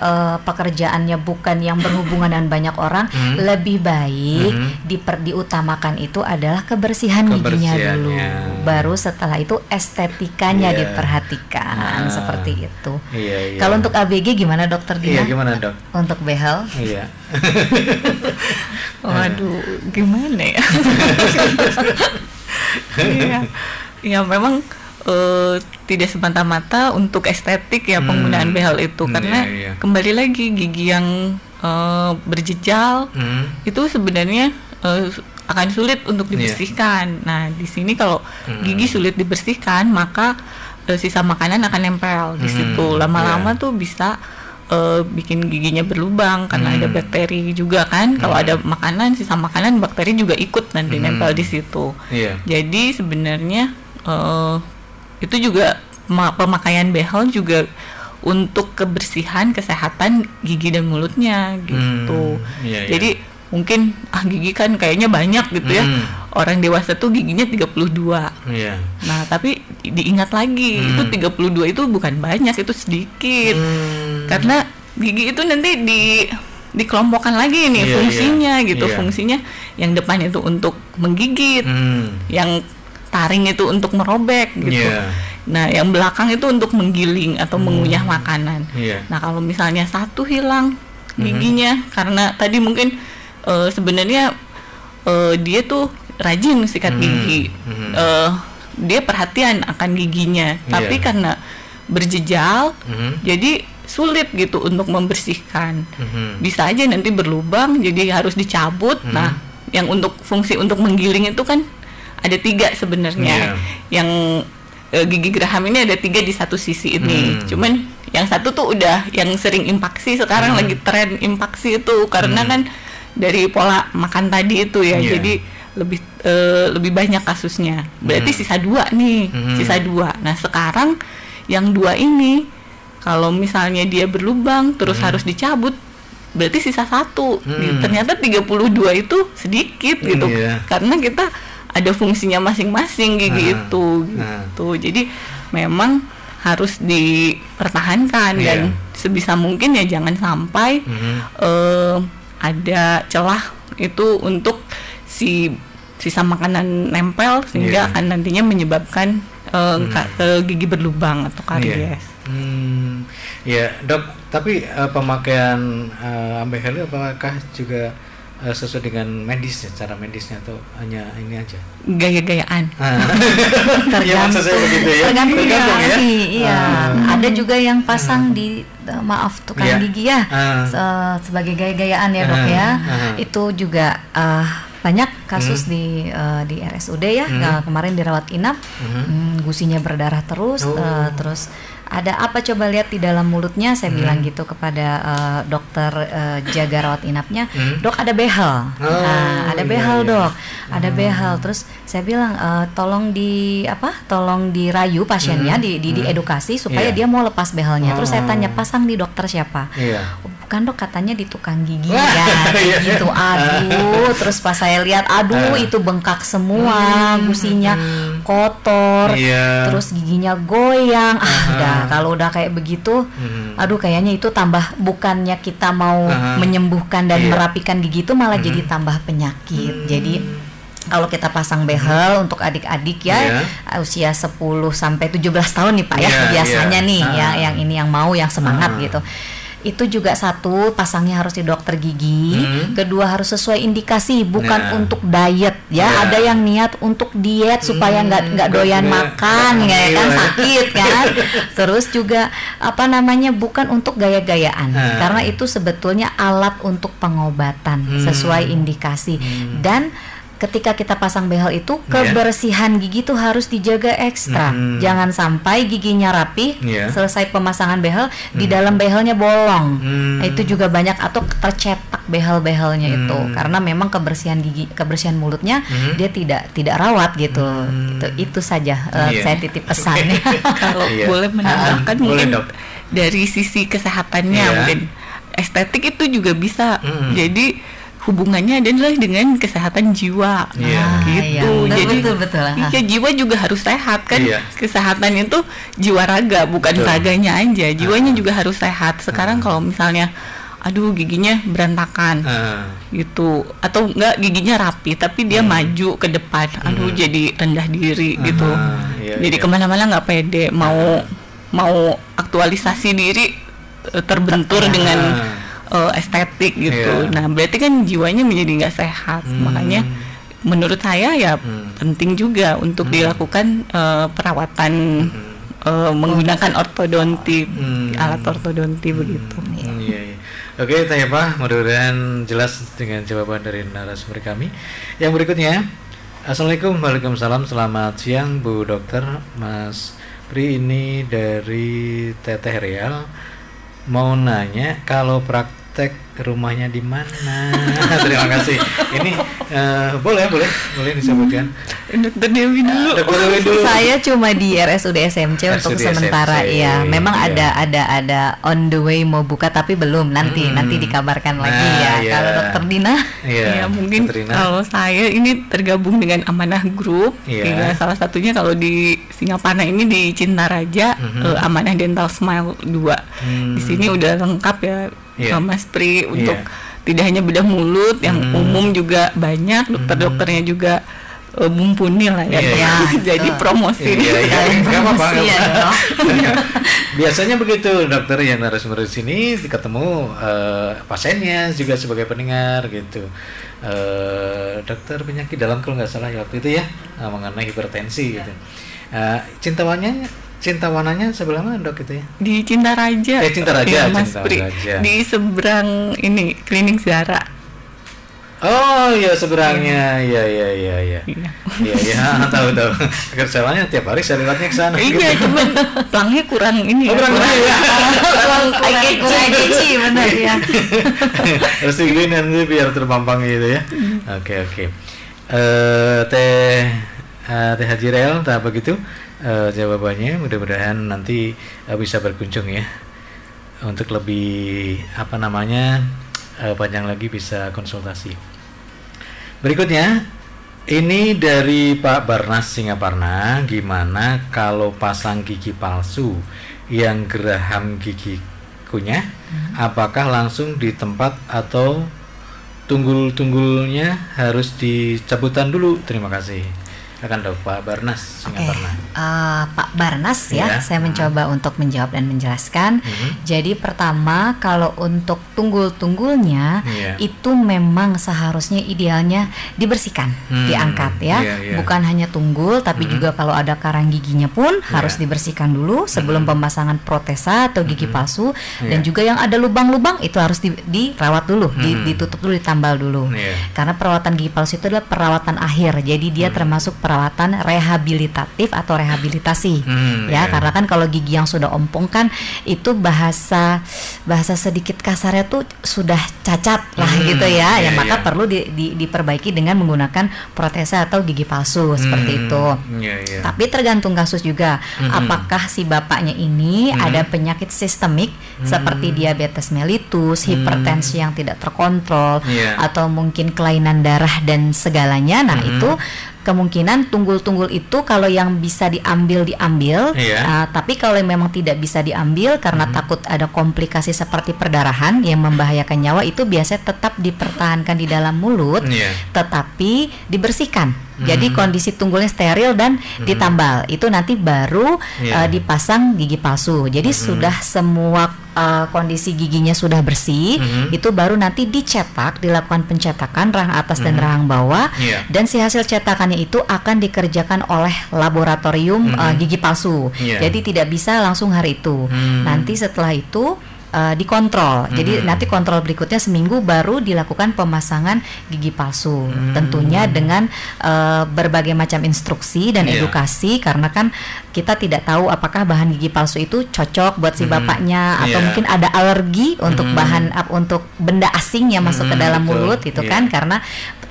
pekerjaannya bukan yang berhubungan dengan banyak orang, lebih baik diutamakan itu adalah kebersihan giginya dulu, baru setelah itu estetikanya diperhatikan, seperti itu. Kalau untuk ABG gimana dokter Dina? Gimana dok? Untuk behel? Waduh, gimana ya? Ya memang tidak semata-mata untuk estetik ya penggunaan behel itu, karena kembali lagi gigi yang berjejal itu sebenarnya akan sulit untuk dibersihkan. Nah di sini kalau gigi sulit dibersihkan, maka sisa makanan akan nempel di situ. Lama-lama tuh bisa bikin giginya berlubang karena ada bakteri juga kan. Kalau ada makanan, sisa makanan, bakteri juga ikut nanti nempel di situ. Jadi sebenarnya itu juga pemakaian behel juga untuk kebersihan, kesehatan gigi dan mulutnya gitu. Jadi mungkin gigi kan kayaknya banyak gitu ya. Orang dewasa tuh giginya 32. Nah, tapi diingat lagi, itu 32 itu bukan banyak, itu sedikit. Karena gigi itu nanti dikelompokkan lagi nih fungsinya gitu. Fungsinya yang depan itu untuk menggigit, yang taring itu untuk merobek gitu. Nah, yang belakang itu untuk menggiling atau mengunyah makanan. Nah, kalau misalnya satu hilang giginya karena tadi mungkin sebenarnya dia tuh rajin sikat gigi, dia perhatian akan giginya, tapi karena berjejal, jadi sulit gitu untuk membersihkan. Bisa aja nanti berlubang, jadi harus dicabut. Nah, yang untuk fungsi untuk menggiling itu kan ada 3 sebenarnya. Yang gigi geraham ini ada 3 di satu sisi ini. Cuman yang satu tuh udah yang sering impaksi, sekarang lagi tren impaksi itu karena kan dari pola makan tadi itu ya. Jadi lebih banyak kasusnya. Berarti sisa 2 nih, sisa 2. Nah, sekarang yang 2 ini kalau misalnya dia berlubang terus harus dicabut, berarti sisa 1. Ternyata 32 itu sedikit gitu. Karena kita ada fungsinya masing-masing gigi itu gitu. Jadi memang harus dipertahankan dan sebisa mungkin ya jangan sampai ada celah itu untuk sisa makanan nempel sehingga akan nantinya menyebabkan ke gigi berlubang atau karies. Ya, Dok, tapi pemakaian behel apakah juga sesuai dengan medis, cara medisnya atau hanya ini aja? Gaya-gayaan. Tergantung ya. Iya. Ada juga yang pasang di tukang gigi ya, sebagai gaya-gayaan ya, Dok ya. Itu juga banyak kasus di RSUD ya. Kemarin dirawat inap, gusinya berdarah terus, terus ada apa coba lihat di dalam mulutnya, saya bilang gitu kepada dokter jaga rawat inapnya, Dok ada behel, ada behel Dok, ada behel. Terus saya bilang tolong dirayu pasiennya, diedukasi supaya dia mau lepas behelnya. Terus saya tanya, pasang di dokter siapa? Bukan Dok, katanya di tukang gigi ya, gitu. Aduh, terus pas saya lihat, aduh itu bengkak semua, gusinya kotor, terus giginya goyang. Kalau udah kayak begitu, aduh kayaknya itu tambah, bukannya kita mau menyembuhkan dan merapikan gigi itu malah jadi tambah penyakit. Jadi kalau kita pasang behel untuk adik-adik ya usia 10 sampai 17 tahun nih Pak ya, biasanya nih ya, yang ini yang mau, yang semangat gitu. Itu juga satu, pasangnya harus di dokter gigi. Kedua harus sesuai indikasi, bukan untuk diet ya. Ada yang niat untuk diet supaya nggak doyan makan ya kan, sakit kan. Terus juga bukan untuk gaya-gayaan, karena itu sebetulnya alat untuk pengobatan sesuai indikasi. Dan ketika kita pasang behel itu, kebersihan gigi tuh harus dijaga ekstra. Jangan sampai giginya rapi, selesai pemasangan behel, di dalam behelnya bolong. Itu juga banyak, atau tercetak behel-behelnya itu. Karena memang kebersihan gigi, kebersihan mulutnya dia tidak rawat gitu. Itu saja saya titip pesannya. Kalau boleh menambahkan mungkin dari sisi kesehatannya, mungkin estetik itu juga bisa. Jadi hubungannya adalah dengan kesehatan jiwa, gitu. Jadi betul. Ya, jiwa juga harus sehat kan. Kesehatan itu jiwa raga, bukan raganya aja. Jiwanya juga harus sehat. Sekarang kalau misalnya, aduh giginya berantakan, gitu, atau enggak giginya rapi tapi dia maju ke depan, aduh jadi rendah diri gitu. Jadi kemana-mana nggak pede, mau aktualisasi diri terbentur dengan estetik gitu. Nah berarti kan jiwanya menjadi nggak sehat. Makanya menurut saya ya penting juga untuk dilakukan perawatan menggunakan ortodonti, alat ortodonti begitu. Oke, Teh Eva, mudah-mudahan jelas dengan jawaban dari narasumber kami. Yang berikutnya, Assalamualaikum, waalaikumsalam, selamat siang Bu Dokter, Mas Pri, ini dari Teteh Real. mau nanya kalau praktek rumahnya di mana. Terima kasih. Ini boleh disebutkan. Dokter Dewi dulu. Saya cuma di RSUD SMC untuk sementara ya. Memang ada on the way mau buka tapi belum, nanti dikabarkan lagi ya. Kalau Dokter Dina? Ya mungkin kalau saya ini tergabung dengan Amanah Group. Ya, salah satunya kalau di Singaparna ini di Cinta Raja, Amanah Dental Smile 2. Di sini udah lengkap ya. Mas Pri untuk tidak hanya bedah mulut, yang umum juga banyak, dokter-dokternya juga mumpuni lah ya. Jadi promosi. Biasanya begitu dokter yang narasumber di sini ketemu pasiennya juga sebagai pendengar gitu. Dokter penyakit dalam kalau nggak salah waktu itu ya, mengenai hipertensi gitu. Cinta Wananya sebelah mana dok itu ya? Di Cinta Raja. Cinta Raja, Mas Pri. Di seberang ini klinik Zara. Oh iya seberangnya, iya. Tahu. Kerjanya tiap hari saya lewatnya ke sana. Iya, cuman pelangnya kurang ini. Kurang keci benar ya. Harus digini nanti biar terpampang gitu ya. Oke. Teh Haji Rel, tak begitu jawabannya. Mudah-mudahan nanti bisa berkunjung ya untuk lebih panjang lagi bisa konsultasi. Berikutnya ini dari Pak Barnas Singaparna, gimana kalau pasang gigi palsu yang geraham gigi kunyah, apakah langsung di tempat atau tunggul-tunggulnya harus dicabutan dulu? Terima kasih. Akan dok Pak Barnas Singaparna. Pak Barnas ya, saya mencoba untuk menjawab dan menjelaskan. Jadi pertama kalau untuk tunggul-tunggulnya itu memang seharusnya idealnya dibersihkan, diangkat ya. Bukan hanya tunggul tapi juga kalau ada karang giginya pun harus dibersihkan dulu sebelum pemasangan protesa atau gigi palsu. Dan juga yang ada lubang-lubang itu harus dirawat dulu, ditutup dulu, ditambal dulu. Karena perawatan gigi palsu itu adalah perawatan akhir. Jadi dia termasuk perawatan rehabilitatif atau rehabilitasi karena kan kalau gigi yang sudah ompong kan itu bahasa sedikit kasarnya tuh sudah cacat lah gitu ya, maka perlu diperbaiki dengan menggunakan protesa atau gigi palsu seperti itu. Tapi tergantung kasus juga, apakah si bapaknya ini ada penyakit sistemik seperti diabetes mellitus, hipertensi yang tidak terkontrol, atau mungkin kelainan darah dan segalanya. Nah itu kemungkinan tunggul-tunggul itu kalau yang bisa diambil, tapi kalau memang tidak bisa diambil karena takut ada komplikasi seperti perdarahan yang membahayakan nyawa, itu biasanya tetap dipertahankan di dalam mulut, tetapi dibersihkan. Jadi kondisi tunggulnya steril dan ditambal, itu nanti baru dipasang gigi palsu. Jadi sudah semua kondisi giginya sudah bersih, itu baru nanti dicetak, dilakukan pencetakan rahang atas dan rahang bawah, dan si hasil cetakannya itu akan dikerjakan oleh laboratorium gigi palsu. Jadi tidak bisa langsung hari itu. Nanti setelah itu dikontrol. Jadi nanti kontrol berikutnya seminggu baru dilakukan pemasangan gigi palsu. Tentunya dengan berbagai macam instruksi dan edukasi, karena kan kita tidak tahu apakah bahan gigi palsu itu cocok buat si bapaknya atau mungkin ada alergi untuk bahan untuk benda asing yang masuk ke dalam mulut itu kan, karena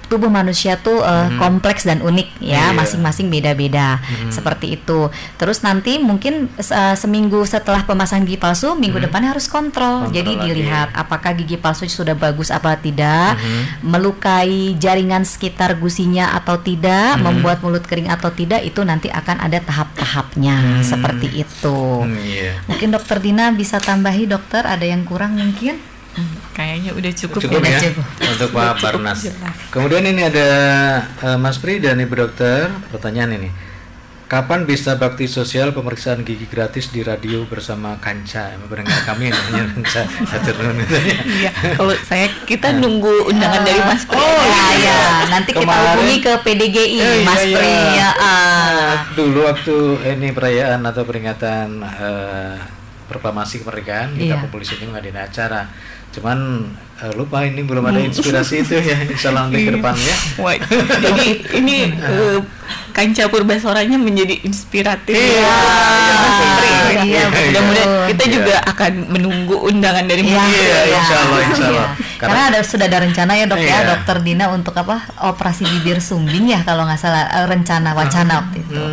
tubuh manusia tuh kompleks dan unik ya, masing-masing beda-beda seperti itu. Terus nanti mungkin seminggu setelah pemasangan gigi palsu, minggu depannya harus kontrol. Jadi dilihat apakah gigi palsu sudah bagus apa tidak, melukai jaringan sekitar gusinya atau tidak, membuat mulut kering atau tidak, itu nanti akan ada tahap-tahapnya seperti itu. Mungkin Dokter Dina bisa tambahi, dokter, ada yang kurang mungkin? Kayaknya udah cukup ya untuk Pak Barnas. Kemudian ini ada Mas Pri dan Ibu Dokter, pertanyaan ini, kapan bisa bakti sosial pemeriksaan gigi gratis di radio bersama Kanca? Mendengar kami namanya Kanca. Iya, kalau kita nunggu undangan dari Mas Pri. Nanti kita hubungi ke PDGI Mas Pri. Dulu waktu ini perayaan atau peringatan proklamasi kemerdekaan, kita kumpul di sini ngadain acara. Cuman lupa ini belum ada inspirasi itu ya, insyaallah nanti ke depannya. Jadi ini Kanca Purbasoranya menjadi inspiratif. Iya, mudah-mudahan kita juga akan menunggu undangan dari Insya Allah. Karena sudah ada rencana ya dok ya, Dokter Dina untuk operasi bibir sumbing ya kalau nggak salah, rencana wacana waktu itu.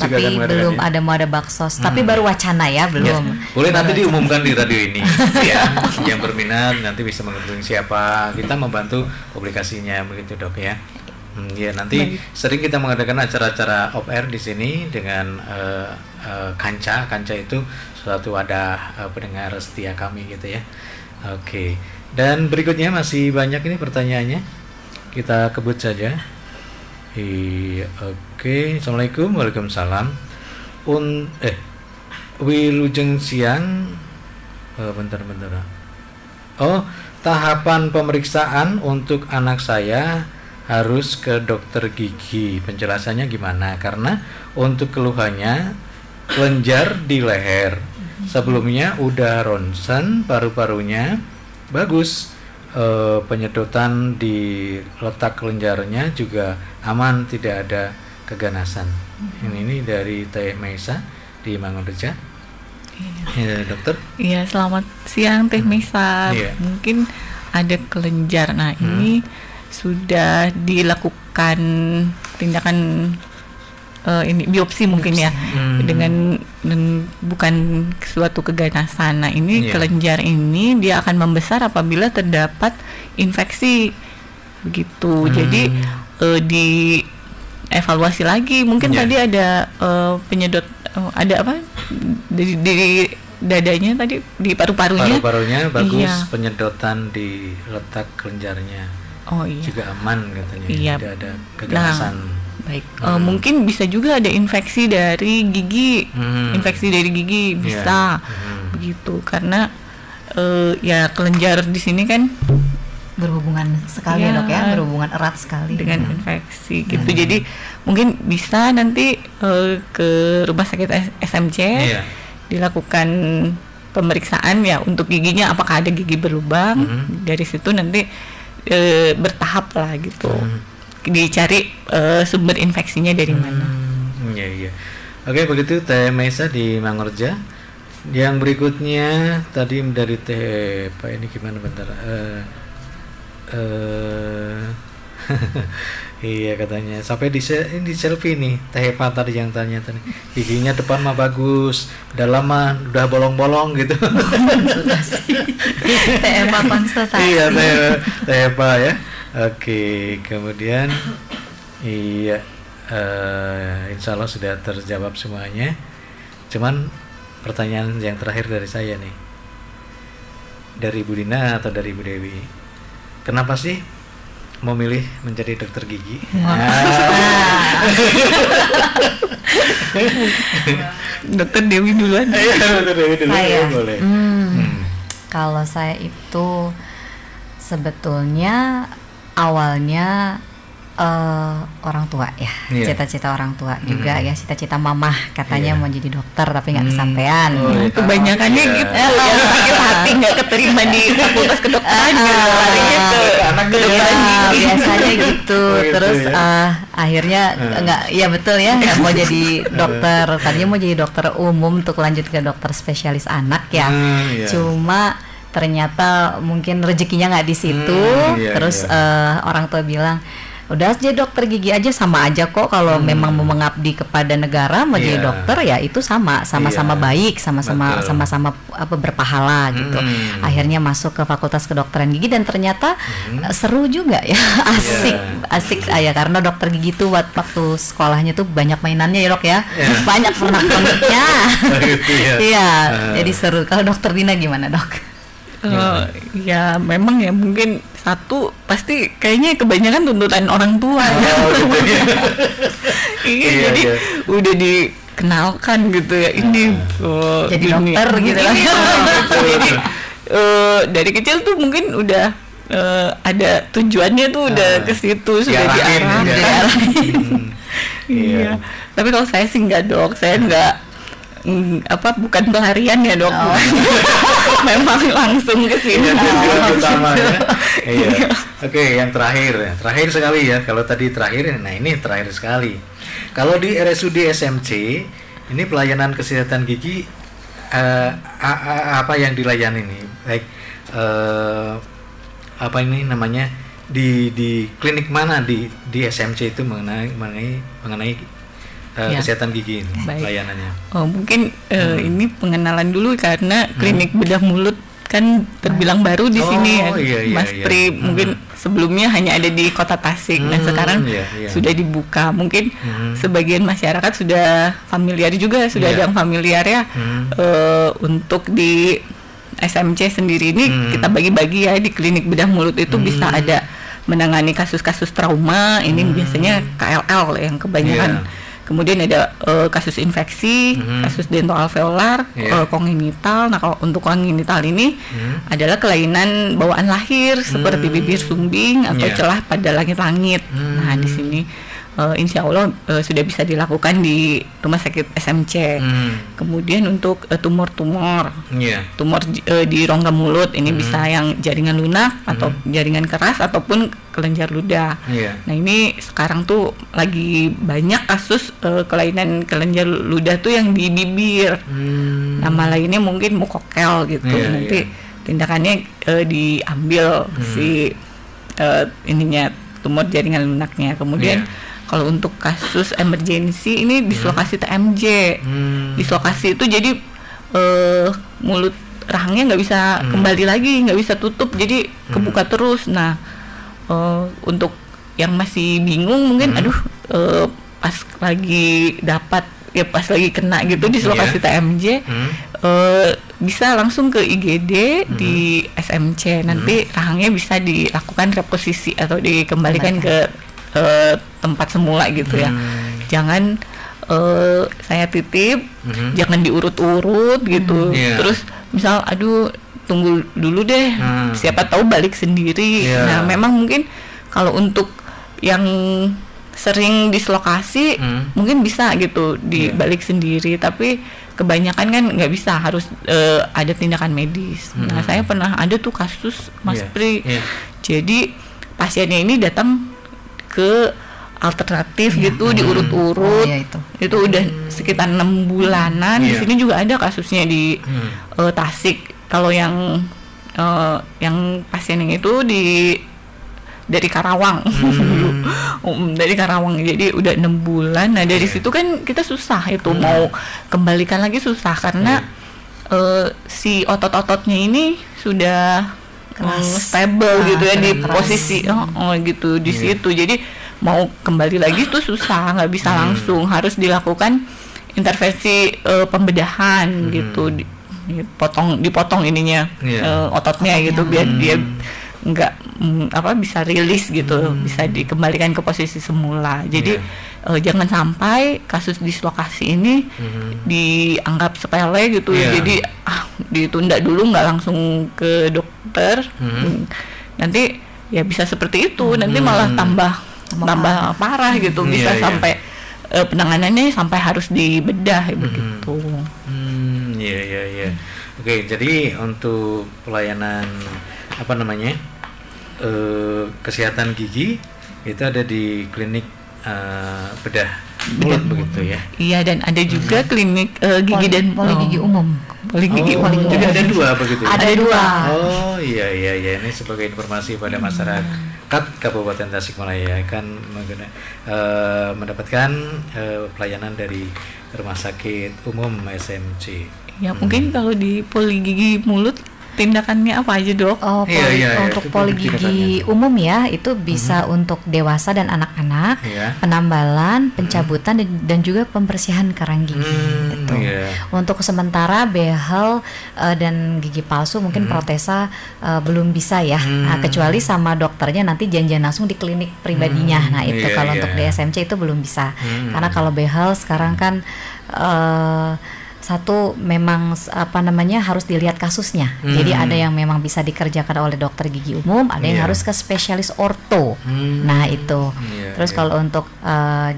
Tapi belum mau ada baksos. Tapi baru wacana ya, belum. Boleh nanti diumumkan di radio ini. Ya, yang berminat nanti bisa menghubungi siapa. Kita membantu publikasinya begitu dok ya. Ya nanti sering kita mengadakan acara-acara off air di sini dengan Kanca itu suatu wadah pendengar setia kami gitu ya. Oke. Dan berikutnya masih banyak ini pertanyaannya. Kita kebut saja. Oke. Assalamualaikum. Waalaikumsalam. Wilujeng siang. Bentar. Oh, tahapan pemeriksaan untuk anak saya harus ke dokter gigi. Penjelasannya gimana? Karena untuk keluhannya kelenjar di leher. Sebelumnya udah ronsen paru-parunya bagus, penyedotan di letak kelenjarnya juga aman, tidak ada keganasan. Ini dari Teh Maisa di Mangunreja. Ya, dokter. Iya, selamat siang Teh Maisa. Mungkin ada kelenjar. Nah, ini sudah dilakukan tindakan ini biopsi mungkin ya, dengan bukan suatu keganasan. Nah ini kelenjar ini dia akan membesar apabila terdapat infeksi begitu. Jadi dievaluasi lagi. Mungkin tadi ada penyedot, ada apa di dadanya tadi, di paru-parunya bagus, penyedotan di letak kelenjarnya juga aman katanya, tidak ada keganasan. Baik, mungkin bisa juga ada infeksi dari gigi, bisa begitu, karena ya kelenjar di sini kan berhubungan sekali dok ya, berhubungan erat sekali dengan infeksi gitu. Jadi mungkin bisa nanti ke rumah sakit SMC dilakukan pemeriksaan ya untuk giginya, apakah ada gigi berlubang. Dari situ nanti bertahap lah gitu. Dicari sumber infeksinya dari mana. Iya. Oke, begitu Teh Maisa di Mangunreja. Yang berikutnya tadi dari Teh Pak ini gimana bentar. Iya katanya sampai di selfie nih Teh Pak tadi yang tanya tadi, giginya depan mah bagus, dalam mah udah bolong-bolong gitu. Teh Pak konsultasi. Iya Teh Pak ya. Oke, kemudian insya Allah sudah terjawab semuanya. Cuman pertanyaan yang terakhir dari saya nih, dari Bu Dina atau dari Bu Dewi, kenapa sih memilih menjadi dokter gigi? Dokter Dewi duluan. Dokter Dewi duluan. Saya, boleh. Kalau saya itu sebetulnya awalnya orang tua ya, cita-cita orang tua juga ya, cita-cita mamah katanya mau jadi dokter tapi nggak kesampaian. Kebanyakannya gitu, yang sakit hati nggak keterima di fakultas kedokteran, larinya ke anak kedokteran biasanya gitu. Terus akhirnya nggak, ya betul ya, nggak mau jadi dokter. Tadinya mau jadi dokter umum untuk lanjut ke dokter spesialis anak ya. Cuma ternyata mungkin rezekinya nggak di situ. Terus orang tua bilang, udah jadi dokter gigi aja, sama aja kok kalau memang mau mengabdi kepada negara mau jadi dokter ya itu sama-sama baik, sama-sama apa berpahala gitu. Akhirnya masuk ke Fakultas Kedokteran Gigi dan ternyata seru juga ya, asik ya, karena dokter gigi tuh waktu sekolahnya tuh banyak mainannya ya dok ya, banyak pernak-perniknya. Iya, jadi seru. Kalau dokter Dina gimana dok? Ya memang ya, mungkin satu pasti kayaknya kebanyakan tuntutan orang tua. Jadi udah dikenalkan gitu ya, ini jadi dokter gitu lah. Jadi dari kecil tuh mungkin udah ada tujuannya tuh, udah ke situ, sudah diarahin. Iya. Tapi kalau saya sih enggak dok, saya enggak bukan pelarian ya dok. Memang langsung ke sini. Oke, yang terakhir sekali ya. Kalau tadi terakhir, nah ini terakhir sekali. Kalau di RSUD SMC Ini pelayanan kesehatan gigi apa yang dilayani nih? Baik apa ini namanya di klinik mana di SMC itu mengenai kesehatan gigi ini pelayanannya? Mungkin ini pengenalan dulu karena klinik bedah mulut kan terbilang baru di sini ya, Mas Pri. Mungkin sebelumnya hanya ada di Kota Tasik, dan sekarang sudah dibuka. Mungkin sebagian masyarakat sudah familiar juga, sudah ada yang familiar ya. Untuk di SMC sendiri ini kita bagi-bagi ya, di klinik bedah mulut itu bisa ada menangani kasus-kasus trauma, ini biasanya KLL yang kebanyakan. Kemudian ada kasus infeksi, kasus dental alveolar, kongenital. Nah, kalau untuk kongenital ini adalah kelainan bawaan lahir seperti bibir sumbing atau celah pada langit-langit. Nah, di sini insya Allah sudah bisa dilakukan di rumah sakit SMC. Kemudian untuk tumor-tumor, tumor di rongga mulut ini bisa yang jaringan lunak atau jaringan keras ataupun kelenjar ludah. Nah, ini sekarang tuh lagi banyak kasus kelainan kelenjar ludah tuh yang di bibir. Nama lainnya mungkin mukokel gitu. Nanti tindakannya diambil si ininya, tumor jaringan lunaknya. Kemudian kalau untuk kasus emergensi ini dislokasi TMJ. Dislokasi itu jadi mulut rahangnya nggak bisa kembali lagi, nggak bisa tutup, jadi kebuka terus. Nah, untuk yang masih bingung mungkin, pas lagi dapat ya, pas lagi kena gitu dislokasi TMJ, bisa langsung ke IGD di SMC. Nanti rahangnya bisa dilakukan reposisi atau dikembalikan ke tempat semula gitu ya. Jangan saya titip, jangan diurut-urut gitu. Terus misal tunggu dulu deh, siapa tahu balik sendiri. Nah, memang mungkin kalau untuk yang sering dislokasi mungkin bisa gitu dibalik sendiri, tapi kebanyakan kan nggak bisa, harus ada tindakan medis. Nah, saya pernah ada tuh kasus, Mas Pri. Jadi pasiennya ini datang ke alternatif gitu, diurut-urut. Itu udah sekitar 6 bulanan. Di sini juga ada kasusnya di Tasik. Kalau yang pasien yang itu dari Karawang. Dari Karawang, jadi udah 6 bulan. Nah, dari situ kan kita susah itu mau kembalikan lagi, susah karena si otot-ototnya ini sudah stable gitu ya, di posisi gitu di situ. Jadi mau kembali lagi tuh susah, nggak bisa langsung, harus dilakukan intervensi pembedahan gitu, dipotong ininya, ototnya gitu, biar dia nggak bisa rilis gitu, bisa dikembalikan ke posisi semula. Jadi jangan sampai kasus dislokasi ini dianggap sepele gitu. Jadi ditunda dulu, nggak langsung ke dokter. Nanti ya bisa seperti itu, nanti malah tambah parah gitu. Bisa sampai penanganannya sampai harus dibedah begitu. Oke, jadi untuk pelayanan kesehatan gigi itu ada di klinik bedah mulut begitu ya. Iya, dan ada juga klinik gigi dan poligigi umum. Poligigi umum. Jadi ada 2 begitu. Ada 2. Oh iya. Ini sebagai informasi pada masyarakat Kabupaten Tasikmalaya akan mendapatkan pelayanan dari Rumah Sakit Umum SMC. Ya, mungkin kalau di poligigi mulut tindakannya apa aja, Dok? Untuk poligigi umum ya, itu bisa untuk dewasa dan anak-anak, penambalan, pencabutan dan juga pembersihan kerang gigi. Gitu. Untuk sementara behel dan gigi palsu mungkin protesa belum bisa ya, kecuali sama dokternya nanti janjian langsung di klinik pribadinya. Nah itu kalau untuk di SMC itu belum bisa, karena kalau behel sekarang kan satu memang harus dilihat kasusnya. Jadi ada yang memang bisa dikerjakan oleh dokter gigi umum, ada yang harus ke spesialis orto. Nah itu. Terus kalau untuk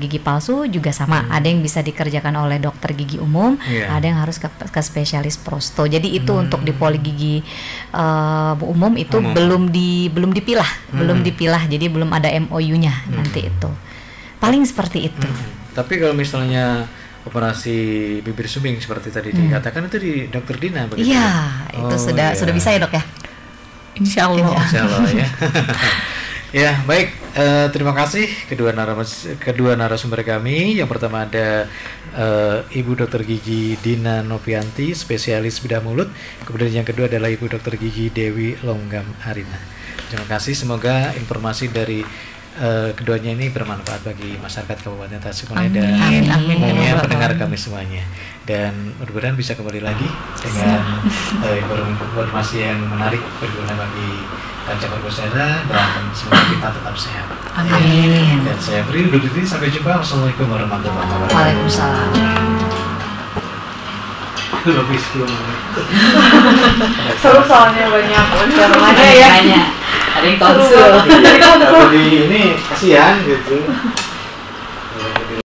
gigi palsu juga sama, ada yang bisa dikerjakan oleh dokter gigi umum, ada yang harus ke spesialis prosto. Jadi itu untuk di poligigi umum itu belum dipilah, jadi belum ada MOU-nya nanti itu. Paling seperti itu. Tapi kalau misalnya operasi bibir suming seperti tadi dikatakan itu di Dokter Dina begitu? Iya, itu sudah bisa ya, Dok ya? Insya Allah ya. Ya, baik. Terima kasih kedua narasumber kami. Yang pertama ada Ibu Dokter Gigi Dina Novianti, spesialis bedah mulut. Kemudian yang kedua adalah Ibu Dokter Gigi Dewi Longgam Arina. Terima kasih. Semoga informasi dari keduanya ini bermanfaat bagi masyarakat Kabupaten Tasikmalaya dan umumnya pendengar kami semuanya. Dan mudah-mudahan bisa kembali lagi dengan informasi yang menarik berguna bagi kancah berbusana, dan semoga kita tetap sehat. Amin. Dan saya beri undur diri, sampai jumpa. Wassalamualaikum warahmatullahi wabarakatuh. Waalaikumsalam. Lebih 10 menit. seru soalnya banyak ya. Ada yang konsul. Jadi ini kasihan gitu.